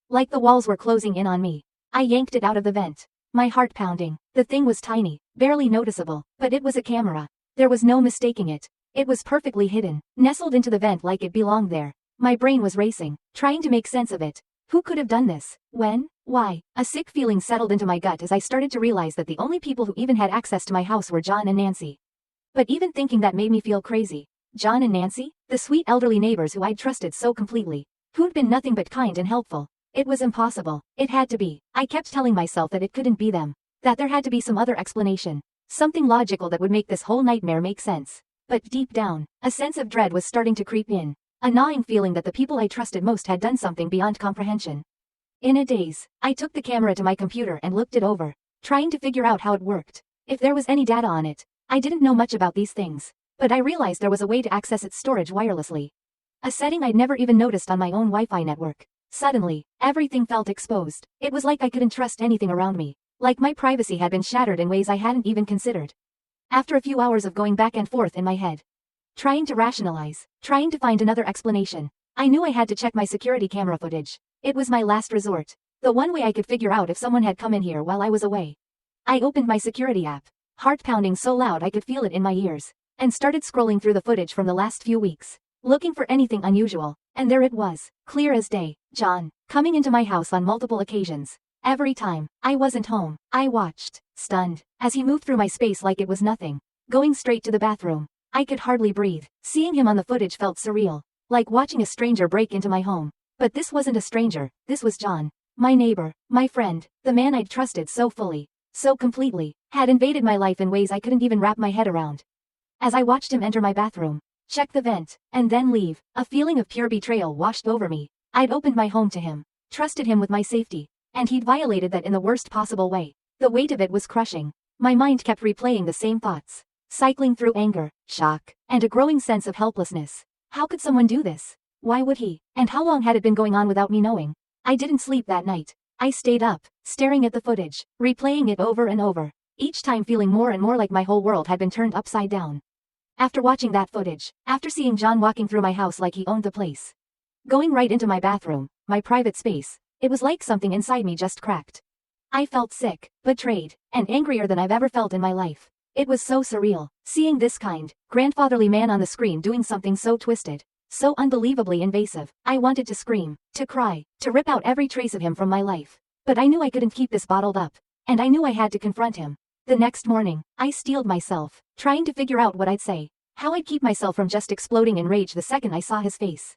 Like the walls were closing in on me. I yanked it out of the vent, my heart pounding. The thing was tiny, barely noticeable, but it was a camera. There was no mistaking it. It was perfectly hidden, nestled into the vent like it belonged there. My brain was racing, trying to make sense of it. Who could have done this? When? Why? A sick feeling settled into my gut as I started to realize that the only people who even had access to my house were John and Nancy. But even thinking that made me feel crazy. John and Nancy? The sweet elderly neighbors who I'd trusted so completely. Who'd been nothing but kind and helpful. It was impossible. It had to be. I kept telling myself that it couldn't be them. That there had to be some other explanation. Something logical that would make this whole nightmare make sense. But deep down, a sense of dread was starting to creep in. A gnawing feeling that the people I trusted most had done something beyond comprehension. In a daze, I took the camera to my computer and looked it over, trying to figure out how it worked. if there was any data on it. I didn't know much about these things, but I realized there was a way to access its storage wirelessly. A setting I'd never even noticed on my own Wi-Fi network. Suddenly, everything felt exposed. It was like I couldn't trust anything around me, like my privacy had been shattered in ways I hadn't even considered. After a few hours of going back and forth in my head, trying to rationalize, trying to find another explanation, I knew I had to check my security camera footage. It was my last resort. The one way I could figure out if someone had come in here while I was away. I opened my security app, heart pounding so loud I could feel it in my ears, and started scrolling through the footage from the last few weeks, looking for anything unusual, and there it was, clear as day, John, coming into my house on multiple occasions. Every time I wasn't home, I watched, stunned, as he moved through my space like it was nothing, going straight to the bathroom. I could hardly breathe. Seeing him on the footage felt surreal, like watching a stranger break into my home. But this wasn't a stranger, this was John. My neighbor, my friend, the man I'd trusted so fully, so completely, had invaded my life in ways I couldn't even wrap my head around. As I watched him enter my bathroom, check the vent, and then leave, a feeling of pure betrayal washed over me. I'd opened my home to him, trusted him with my safety, and he'd violated that in the worst possible way. The weight of it was crushing. My mind kept replaying the same thoughts, cycling through anger, shock, and a growing sense of helplessness. How could someone do this? Why would he? And how long had it been going on without me knowing? I didn't sleep that night. I stayed up, staring at the footage, replaying it over and over, each time feeling more and more like my whole world had been turned upside down. After watching that footage, after seeing John walking through my house like he owned the place, going right into my bathroom, my private space, it was like something inside me just cracked. I felt sick, betrayed, and angrier than I've ever felt in my life. It was so surreal, seeing this kind, grandfatherly man on the screen doing something so twisted, so unbelievably invasive. I wanted to scream, to cry, to rip out every trace of him from my life. But I knew I couldn't keep this bottled up, and I knew I had to confront him. The next morning, I steeled myself, trying to figure out what I'd say, how I'd keep myself from just exploding in rage the second I saw his face.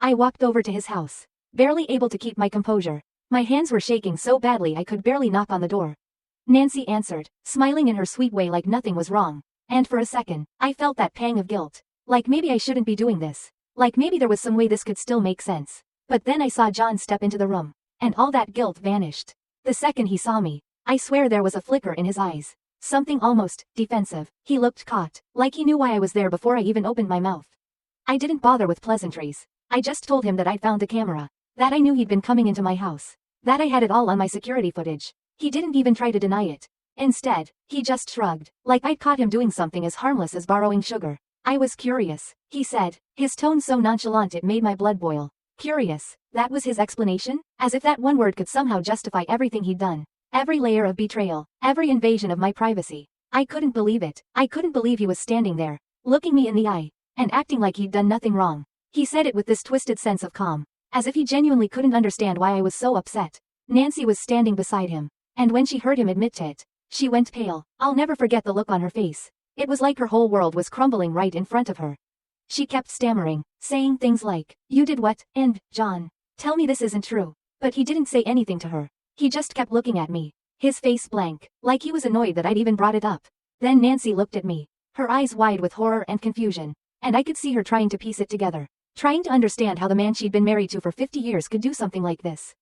I walked over to his house, barely able to keep my composure. My hands were shaking so badly I could barely knock on the door. Nancy answered, smiling in her sweet way like nothing was wrong, and for a second, I felt that pang of guilt, like maybe I shouldn't be doing this, like maybe there was some way this could still make sense. But then I saw John step into the room, and all that guilt vanished. The second he saw me, I swear there was a flicker in his eyes, something almost defensive. He looked caught, like he knew why I was there before I even opened my mouth. I didn't bother with pleasantries. I just told him that I'd found the camera, that I knew he'd been coming into my house, that I had it all on my security footage. He didn't even try to deny it. Instead, he just shrugged, like I'd caught him doing something as harmless as borrowing sugar. I was curious, he said, his tone so nonchalant it made my blood boil. Curious, that was his explanation? As if that one word could somehow justify everything he'd done. Every layer of betrayal, every invasion of my privacy. I couldn't believe it. I couldn't believe he was standing there, looking me in the eye, and acting like he'd done nothing wrong. He said it with this twisted sense of calm, as if he genuinely couldn't understand why I was so upset. Nancy was standing beside him, and when she heard him admit to it, she went pale. I'll never forget the look on her face. It was like her whole world was crumbling right in front of her. She kept stammering, saying things like, "You did what? And, John, tell me this isn't true." But he didn't say anything to her. He just kept looking at me, his face blank, like he was annoyed that I'd even brought it up. Then Nancy looked at me, her eyes wide with horror and confusion, and I could see her trying to piece it together, trying to understand how the man she'd been married to for 50 years could do something like this.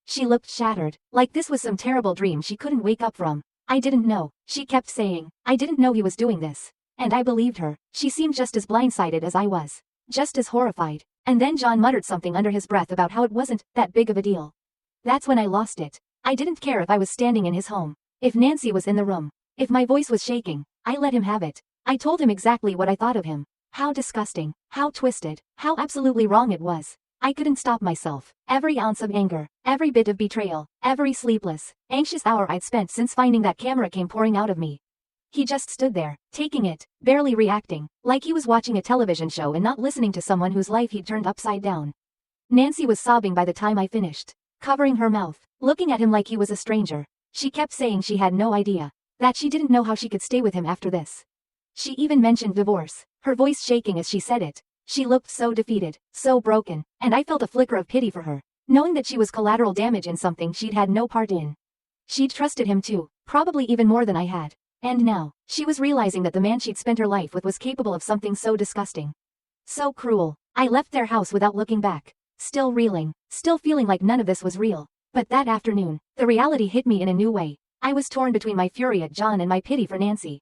She looked shattered, like this was some terrible dream she couldn't wake up from. I didn't know, she kept saying. I didn't know he was doing this. And I believed her. She seemed just as blindsided as I was, just as horrified. And then John muttered something under his breath about how it wasn't that big of a deal. That's when I lost it. I didn't care if I was standing in his home, if Nancy was in the room, if my voice was shaking. I let him have it. I told him exactly what I thought of him. How disgusting, how twisted, how absolutely wrong it was. I couldn't stop myself. Every ounce of anger, every bit of betrayal, every sleepless, anxious hour I'd spent since finding that camera came pouring out of me. He just stood there, taking it, barely reacting, like he was watching a television show and not listening to someone whose life he'd turned upside down. Nancy was sobbing by the time I finished, covering her mouth, looking at him like he was a stranger. She kept saying she had no idea, that she didn't know how she could stay with him after this. She even mentioned divorce, her voice shaking as she said it. She looked so defeated, so broken, and I felt a flicker of pity for her, knowing that she was collateral damage in something she'd had no part in. She'd trusted him too, probably even more than I had. And now, she was realizing that the man she'd spent her life with was capable of something so disgusting, so cruel. I left their house without looking back, still reeling, still feeling like none of this was real. But that afternoon, the reality hit me in a new way. I was torn between my fury at John and my pity for Nancy.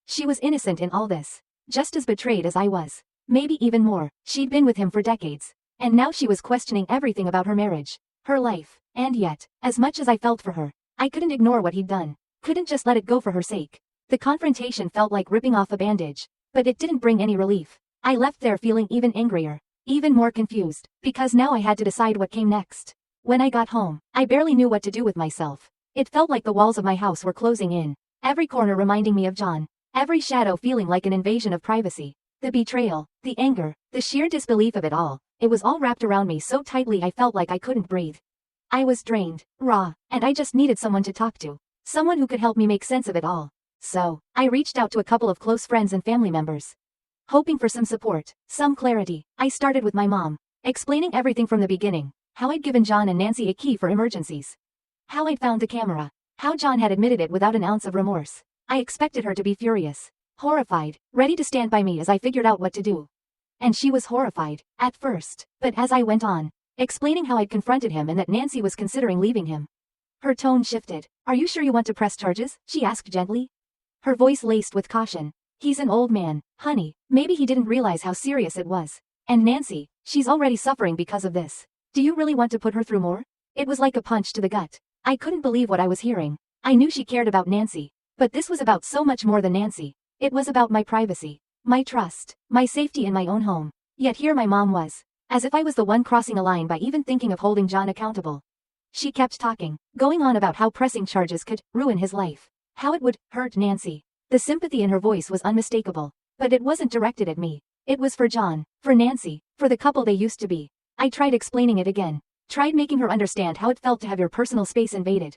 She was innocent in all this, just as betrayed as I was. Maybe even more. She'd been with him for decades, and now she was questioning everything about her marriage, her life, and yet, as much as I felt for her, I couldn't ignore what he'd done. Couldn't just let it go for her sake. The confrontation felt like ripping off a bandage, but it didn't bring any relief. I left there feeling even angrier, even more confused, because now I had to decide what came next. When I got home, I barely knew what to do with myself. It felt like the walls of my house were closing in, every corner reminding me of John, every shadow feeling like an invasion of privacy. The betrayal, the anger, the sheer disbelief of it all, it was all wrapped around me so tightly I felt like I couldn't breathe. I was drained, raw, and I just needed someone to talk to. Someone who could help me make sense of it all. So, I reached out to a couple of close friends and family members, hoping for some support, some clarity. I started with my mom, explaining everything from the beginning, how I'd given John and Nancy a key for emergencies, how I'd found the camera, how John had admitted it without an ounce of remorse. I expected her to be furious, horrified, ready to stand by me as I figured out what to do. And she was horrified, at first, but as I went on, explaining how I'd confronted him and that Nancy was considering leaving him, her tone shifted. "Are you sure you want to press charges?" she asked gently, her voice laced with caution. "He's an old man, honey. Maybe he didn't realize how serious it was. And Nancy, she's already suffering because of this. Do you really want to put her through more?" It was like a punch to the gut. I couldn't believe what I was hearing. I knew she cared about Nancy, but this was about so much more than Nancy. It was about my privacy, my trust, my safety in my own home. Yet here my mom was, as if I was the one crossing a line by even thinking of holding John accountable. She kept talking, going on about how pressing charges could ruin his life, how it would hurt Nancy. The sympathy in her voice was unmistakable, but it wasn't directed at me. It was for John, for Nancy, for the couple they used to be. I tried explaining it again, tried making her understand how it felt to have your personal space invaded,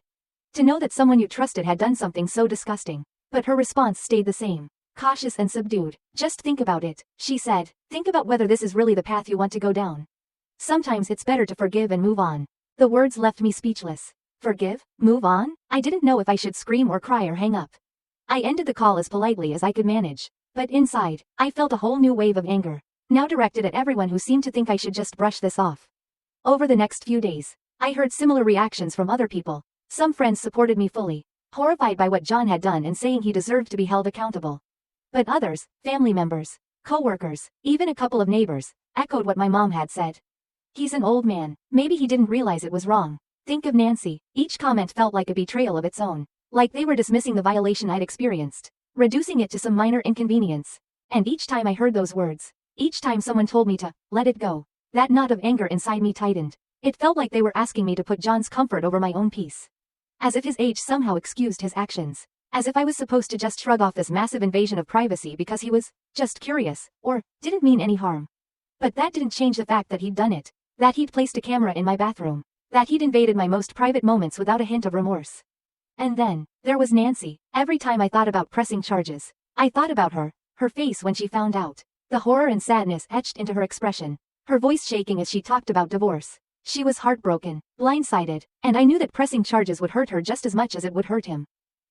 to know that someone you trusted had done something so disgusting. But her response stayed the same, cautious and subdued. "Just think about it," she said. "Think about whether this is really the path you want to go down. Sometimes it's better to forgive and move on." The words left me speechless. Forgive? Move on? I didn't know if I should scream or cry or hang up. I ended the call as politely as I could manage, but inside, I felt a whole new wave of anger, now directed at everyone who seemed to think I should just brush this off. Over the next few days, I heard similar reactions from other people. Some friends supported me fully, horrified by what John had done and saying he deserved to be held accountable. But others, family members, co-workers, even a couple of neighbors, echoed what my mom had said. "He's an old man. Maybe he didn't realize it was wrong. Think of Nancy." Each comment felt like a betrayal of its own, like they were dismissing the violation I'd experienced, reducing it to some minor inconvenience. And each time I heard those words, each time someone told me to let it go, that knot of anger inside me tightened. It felt like they were asking me to put John's comfort over my own peace. As if his age somehow excused his actions. As if I was supposed to just shrug off this massive invasion of privacy because he was just curious, or didn't mean any harm. But that didn't change the fact that he'd done it, that he'd placed a camera in my bathroom, that he'd invaded my most private moments without a hint of remorse. And then, there was Nancy. Every time I thought about pressing charges, I thought about her face when she found out, the horror and sadness etched into her expression, her voice shaking as she talked about divorce. She was heartbroken, blindsided, and I knew that pressing charges would hurt her just as much as it would hurt him.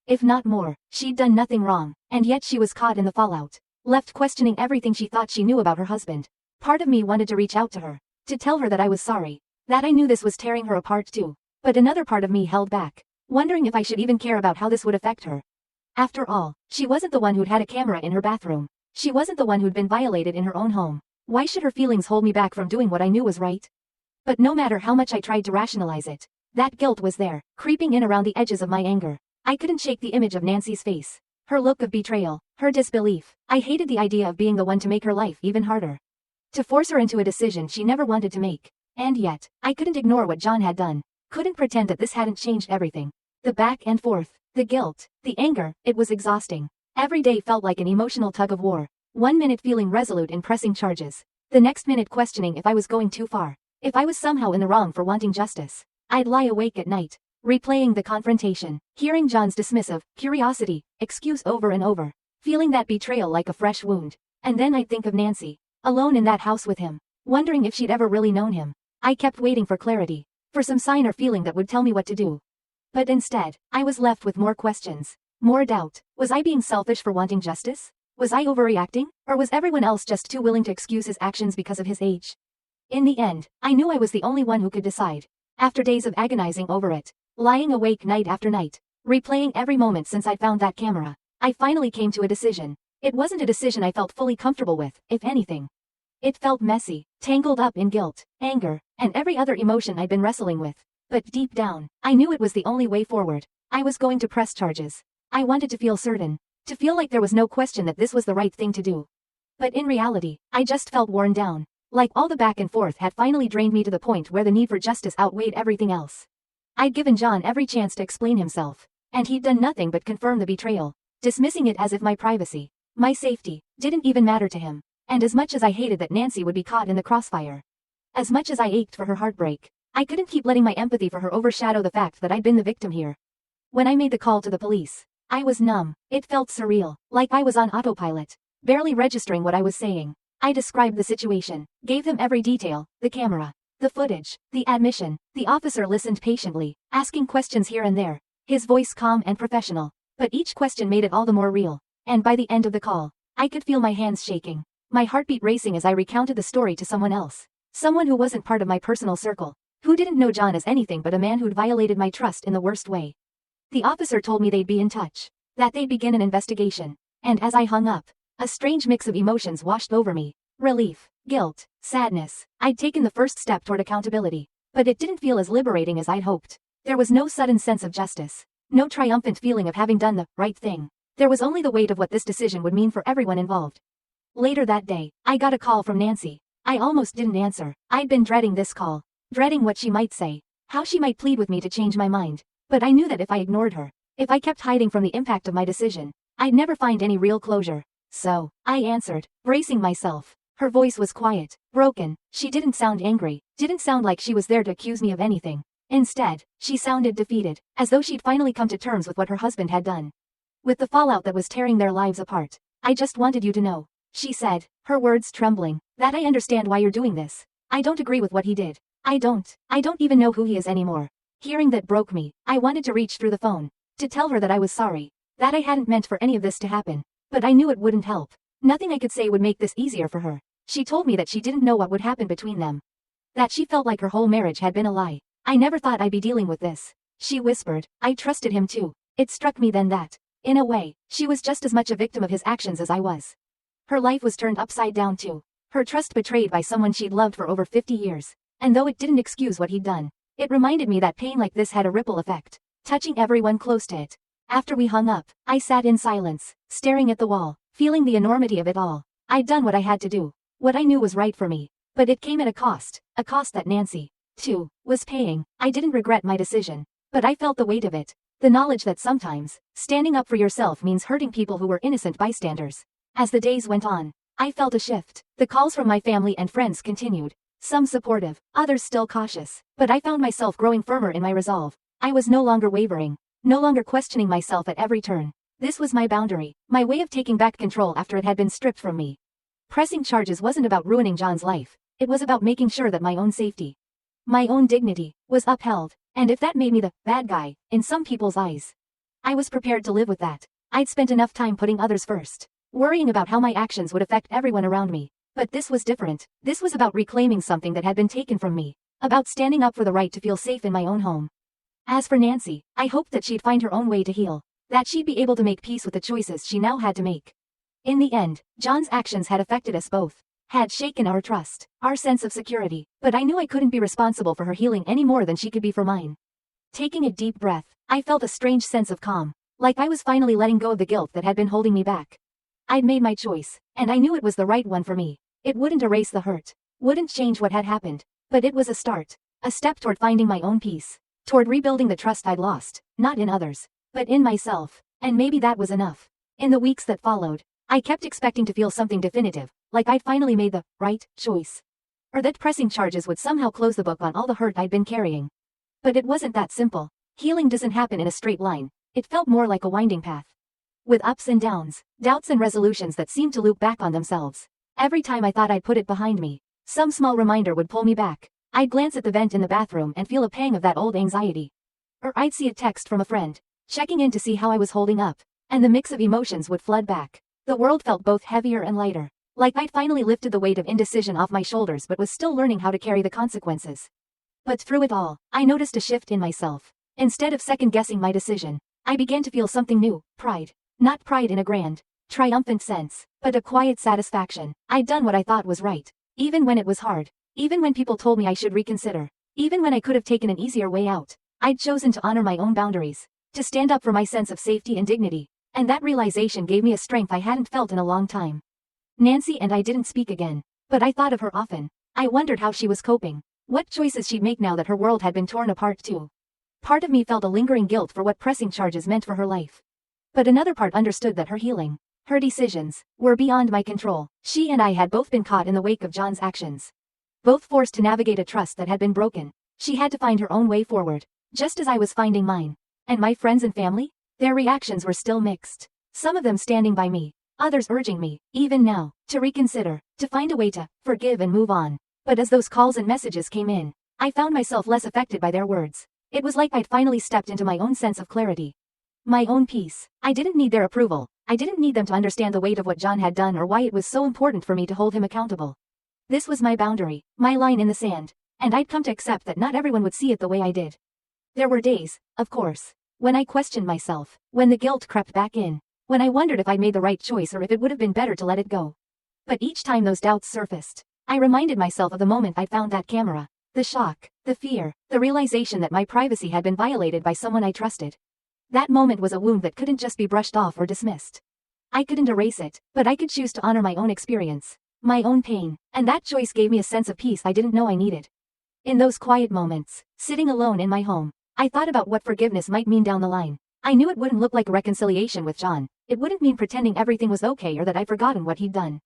If not more. She'd done nothing wrong, and yet she was caught in the fallout, left questioning everything she thought she knew about her husband. Part of me wanted to reach out to her, to tell her that I was sorry, that I knew this was tearing her apart too. But another part of me held back, wondering if I should even care about how this would affect her. After all, she wasn't the one who'd had a camera in her bathroom. She wasn't the one who'd been violated in her own home. Why should her feelings hold me back from doing what I knew was right? But no matter how much I tried to rationalize it, that guilt was there, creeping in around the edges of my anger. I couldn't shake the image of Nancy's face, her look of betrayal, her disbelief. I hated the idea of being the one to make her life even harder, to force her into a decision she never wanted to make. And yet, I couldn't ignore what John had done, couldn't pretend that this hadn't changed everything. The back and forth, the guilt, the anger, it was exhausting. Every day felt like an emotional tug of war. 1 minute feeling resolute in pressing charges, the next minute questioning if I was going too far, if I was somehow in the wrong for wanting justice. I'd lie awake at night, replaying the confrontation, hearing John's dismissive, curiosity, excuse over and over, feeling that betrayal like a fresh wound. And then I'd think of Nancy, alone in that house with him, wondering if she'd ever really known him. I kept waiting for clarity, for some sign or feeling that would tell me what to do. But instead, I was left with more questions, more doubt. Was I being selfish for wanting justice? Was I overreacting? Or was everyone else just too willing to excuse his actions because of his age? In the end, I knew I was the only one who could decide. After days of agonizing over it, lying awake night after night, replaying every moment since I'd found that camera. I finally came to a decision. It wasn't a decision I felt fully comfortable with, if anything. It felt messy, tangled up in guilt, anger, and every other emotion I'd been wrestling with. But deep down, I knew it was the only way forward. I was going to press charges. I wanted to feel certain. To feel like there was no question that this was the right thing to do. But in reality, I just felt worn down. Like all the back and forth had finally drained me to the point where the need for justice outweighed everything else. I'd given John every chance to explain himself. And he'd done nothing but confirm the betrayal, dismissing it as if my privacy, my safety, didn't even matter to him. And as much as I hated that Nancy would be caught in the crossfire, as much as I ached for her heartbreak, I couldn't keep letting my empathy for her overshadow the fact that I'd been the victim here. When I made the call to the police, I was numb. It felt surreal, like I was on autopilot, barely registering what I was saying. I described the situation, gave them every detail, the camera, the footage, the admission. The officer listened patiently, asking questions here and there, his voice calm and professional. But each question made it all the more real. And by the end of the call, I could feel my hands shaking, my heartbeat racing as I recounted the story to someone else. Someone who wasn't part of my personal circle, who didn't know John as anything but a man who'd violated my trust in the worst way. The officer told me they'd be in touch, that they'd begin an investigation. And as I hung up, a strange mix of emotions washed over me. Relief, guilt, sadness. I'd taken the first step toward accountability, but it didn't feel as liberating as I'd hoped. There was no sudden sense of justice, no triumphant feeling of having done the right thing. There was only the weight of what this decision would mean for everyone involved. Later that day, I got a call from Nancy. I almost didn't answer. I'd been dreading this call, dreading what she might say, how she might plead with me to change my mind. But I knew that if I ignored her, if I kept hiding from the impact of my decision, I'd never find any real closure. So, I answered, bracing myself. Her voice was quiet, broken. She didn't sound angry, didn't sound like she was there to accuse me of anything. Instead, she sounded defeated, as though she'd finally come to terms with what her husband had done, with the fallout that was tearing their lives apart. I just wanted you to know, she said, her words trembling, that I understand why you're doing this. I don't agree with what he did. I don't even know who he is anymore. Hearing that broke me. I wanted to reach through the phone, to tell her that I was sorry, that I hadn't meant for any of this to happen. But I knew it wouldn't help. Nothing I could say would make this easier for her. She told me that she didn't know what would happen between them, that she felt like her whole marriage had been a lie. I never thought I'd be dealing with this, she whispered. I trusted him too. It struck me then that, in a way, she was just as much a victim of his actions as I was. Her life was turned upside down too. Her trust betrayed by someone she'd loved for over 50 years. And though it didn't excuse what he'd done, it reminded me that pain like this had a ripple effect, touching everyone close to it. After we hung up, I sat in silence, staring at the wall, feeling the enormity of it all. I'd done what I had to do, what I knew was right for me. But it came at a cost that Nancy, too, was paying. I didn't regret my decision, but I felt the weight of it. The knowledge that sometimes, standing up for yourself means hurting people who were innocent bystanders. As the days went on, I felt a shift. The calls from my family and friends continued, some supportive, others still cautious, but I found myself growing firmer in my resolve. I was no longer wavering, no longer questioning myself at every turn. This was my boundary, my way of taking back control after it had been stripped from me. Pressing charges wasn't about ruining John's life, it was about making sure that my own safety, my own dignity, was upheld, and if that made me the bad guy, in some people's eyes, I was prepared to live with that. I'd spent enough time putting others first, worrying about how my actions would affect everyone around me. But this was different. This was about reclaiming something that had been taken from me, about standing up for the right to feel safe in my own home. As for Nancy, I hoped that she'd find her own way to heal, that she'd be able to make peace with the choices she now had to make. In the end, John's actions had affected us both, had shaken our trust, our sense of security, but I knew I couldn't be responsible for her healing any more than she could be for mine. Taking a deep breath, I felt a strange sense of calm, like I was finally letting go of the guilt that had been holding me back. I'd made my choice, and I knew it was the right one for me. It wouldn't erase the hurt, wouldn't change what had happened, but it was a start, a step toward finding my own peace, toward rebuilding the trust I'd lost, not in others, but in myself, and maybe that was enough. In the weeks that followed, I kept expecting to feel something definitive, like I'd finally made the right choice, or that pressing charges would somehow close the book on all the hurt I'd been carrying. But it wasn't that simple. Healing doesn't happen in a straight line. It felt more like a winding path, with ups and downs, doubts and resolutions that seemed to loop back on themselves. Every time I thought I'd put it behind me, some small reminder would pull me back. I'd glance at the vent in the bathroom and feel a pang of that old anxiety. Or I'd see a text from a friend, checking in to see how I was holding up, and the mix of emotions would flood back. The world felt both heavier and lighter, like I'd finally lifted the weight of indecision off my shoulders but was still learning how to carry the consequences. But through it all, I noticed a shift in myself. Instead of second-guessing my decision, I began to feel something new, pride. Not pride in a grand, triumphant sense, but a quiet satisfaction. I'd done what I thought was right. Even when it was hard. Even when people told me I should reconsider. Even when I could have taken an easier way out. I'd chosen to honor my own boundaries. To stand up for my sense of safety and dignity. And that realization gave me a strength I hadn't felt in a long time. Nancy and I didn't speak again. But I thought of her often. I wondered how she was coping. What choices she'd make now that her world had been torn apart too. Part of me felt a lingering guilt for what pressing charges meant for her life. But another part understood that her healing, her decisions, were beyond my control. She and I had both been caught in the wake of John's actions. Both forced to navigate a trust that had been broken. She had to find her own way forward, just as I was finding mine. And my friends and family? Their reactions were still mixed. Some of them standing by me, others urging me, even now, to reconsider, to find a way to forgive and move on. But as those calls and messages came in, I found myself less affected by their words. It was like I'd finally stepped into my own sense of clarity. My own peace. I didn't need their approval. I didn't need them to understand the weight of what John had done or why it was so important for me to hold him accountable. This was my boundary, my line in the sand, and I'd come to accept that not everyone would see it the way I did. There were days, of course, when I questioned myself, when the guilt crept back in, when I wondered if I'd made the right choice or if it would have been better to let it go. But each time those doubts surfaced, I reminded myself of the moment I'd found that camera. The shock, the fear, the realization that my privacy had been violated by someone I trusted. That moment was a wound that couldn't just be brushed off or dismissed. I couldn't erase it, but I could choose to honor my own experience, my own pain, and that choice gave me a sense of peace I didn't know I needed. In those quiet moments, sitting alone in my home, I thought about what forgiveness might mean down the line. I knew it wouldn't look like a reconciliation with John. It wouldn't mean pretending everything was okay or that I'd forgotten what he'd done.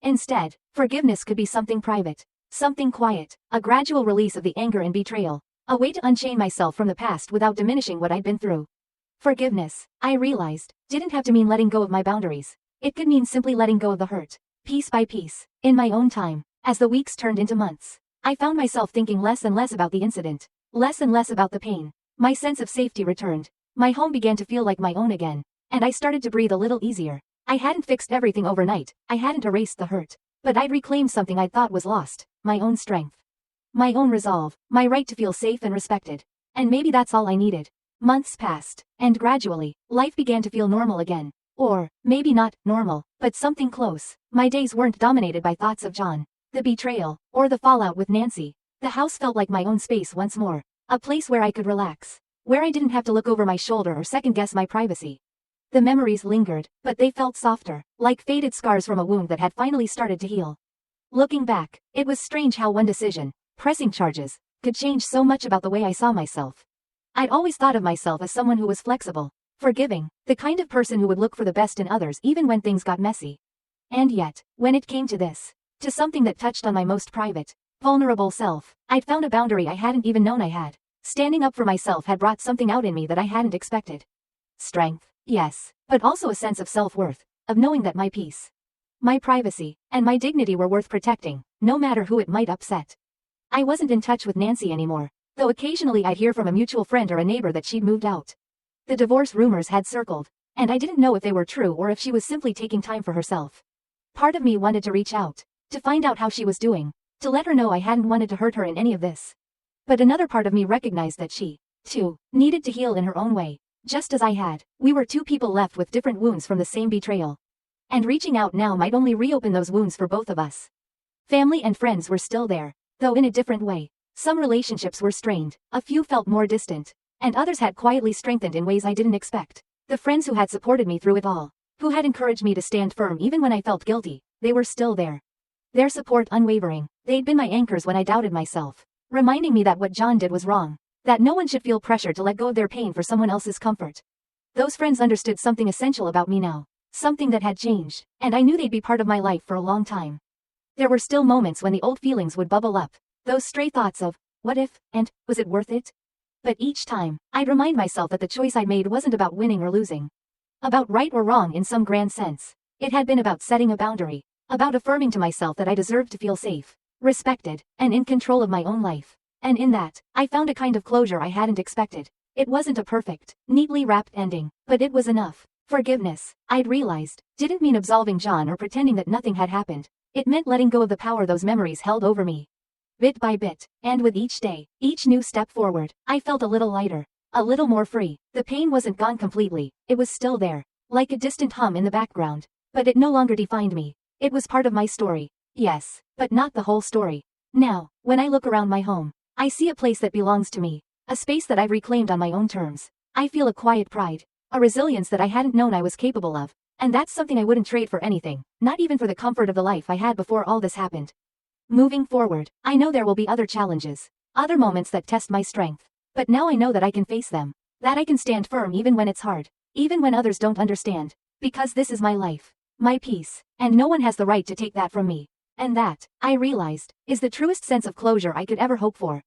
Instead, forgiveness could be something private, something quiet, a gradual release of the anger and betrayal, a way to unchain myself from the past without diminishing what I'd been through. Forgiveness, I realized, didn't have to mean letting go of my boundaries. It could mean simply letting go of the hurt, piece by piece, in my own time. As the weeks turned into months, I found myself thinking less and less about the incident, less and less about the pain. My sense of safety returned. My home began to feel like my own again, and I started to breathe a little easier. I hadn't fixed everything overnight, I hadn't erased the hurt, but I'd reclaimed something I thought was lost, my own strength. My own resolve, my right to feel safe and respected. And maybe that's all I needed. Months passed, and gradually, life began to feel normal again. Or, maybe not normal, but something close. My days weren't dominated by thoughts of John, the betrayal, or the fallout with Nancy. The house felt like my own space once more, a place where I could relax, where I didn't have to look over my shoulder or second-guess my privacy. The memories lingered, but they felt softer, like faded scars from a wound that had finally started to heal. Looking back, it was strange how one decision, pressing charges, could change so much about the way I saw myself. I'd always thought of myself as someone who was flexible, forgiving, the kind of person who would look for the best in others even when things got messy. And yet, when it came to this, to something that touched on my most private, vulnerable self, I'd found a boundary I hadn't even known I had. Standing up for myself had brought something out in me that I hadn't expected. Strength, yes, but also a sense of self-worth, of knowing that my peace, my privacy, and my dignity were worth protecting, no matter who it might upset. I wasn't in touch with Nancy anymore, though occasionally I'd hear from a mutual friend or a neighbor that she'd moved out. The divorce rumors had circled, and I didn't know if they were true or if she was simply taking time for herself. Part of me wanted to reach out, to find out how she was doing, to let her know I hadn't wanted to hurt her in any of this. But another part of me recognized that she, too, needed to heal in her own way, just as I had. We were two people left with different wounds from the same betrayal. And reaching out now might only reopen those wounds for both of us. Family and friends were still there, though in a different way. Some relationships were strained, a few felt more distant, and others had quietly strengthened in ways I didn't expect. The friends who had supported me through it all, who had encouraged me to stand firm even when I felt guilty, they were still there. Their support unwavering, they'd been my anchors when I doubted myself, reminding me that what John did was wrong, that no one should feel pressure to let go of their pain for someone else's comfort. Those friends understood something essential about me now, something that had changed, and I knew they'd be part of my life for a long time. There were still moments when the old feelings would bubble up, those stray thoughts of, what if, and, was it worth it? But each time, I'd remind myself that the choice I'd made wasn't about winning or losing, about right or wrong in some grand sense. It had been about setting a boundary, about affirming to myself that I deserved to feel safe, respected, and in control of my own life. And in that, I found a kind of closure I hadn't expected. It wasn't a perfect, neatly wrapped ending, but it was enough. Forgiveness, I'd realized, didn't mean absolving John or pretending that nothing had happened. It meant letting go of the power those memories held over me. Bit by bit, and with each day, each new step forward, I felt a little lighter, A little more free. The pain wasn't gone completely, it was still there, like a distant hum in the background. But it no longer defined me. It was part of my story. Yes, but not the whole story. Now, when I look around my home, I see a place that belongs to me. A space that I've reclaimed on my own terms. I feel a quiet pride. A resilience that I hadn't known I was capable of. And that's something I wouldn't trade for anything, not even for the comfort of the life I had before all this happened. Moving forward, I know there will be other challenges. Other moments that test my strength. But now I know that I can face them. That I can stand firm even when it's hard. Even when others don't understand. Because this is my life. My peace. And no one has the right to take that from me. And that, I realized, is the truest sense of closure I could ever hope for.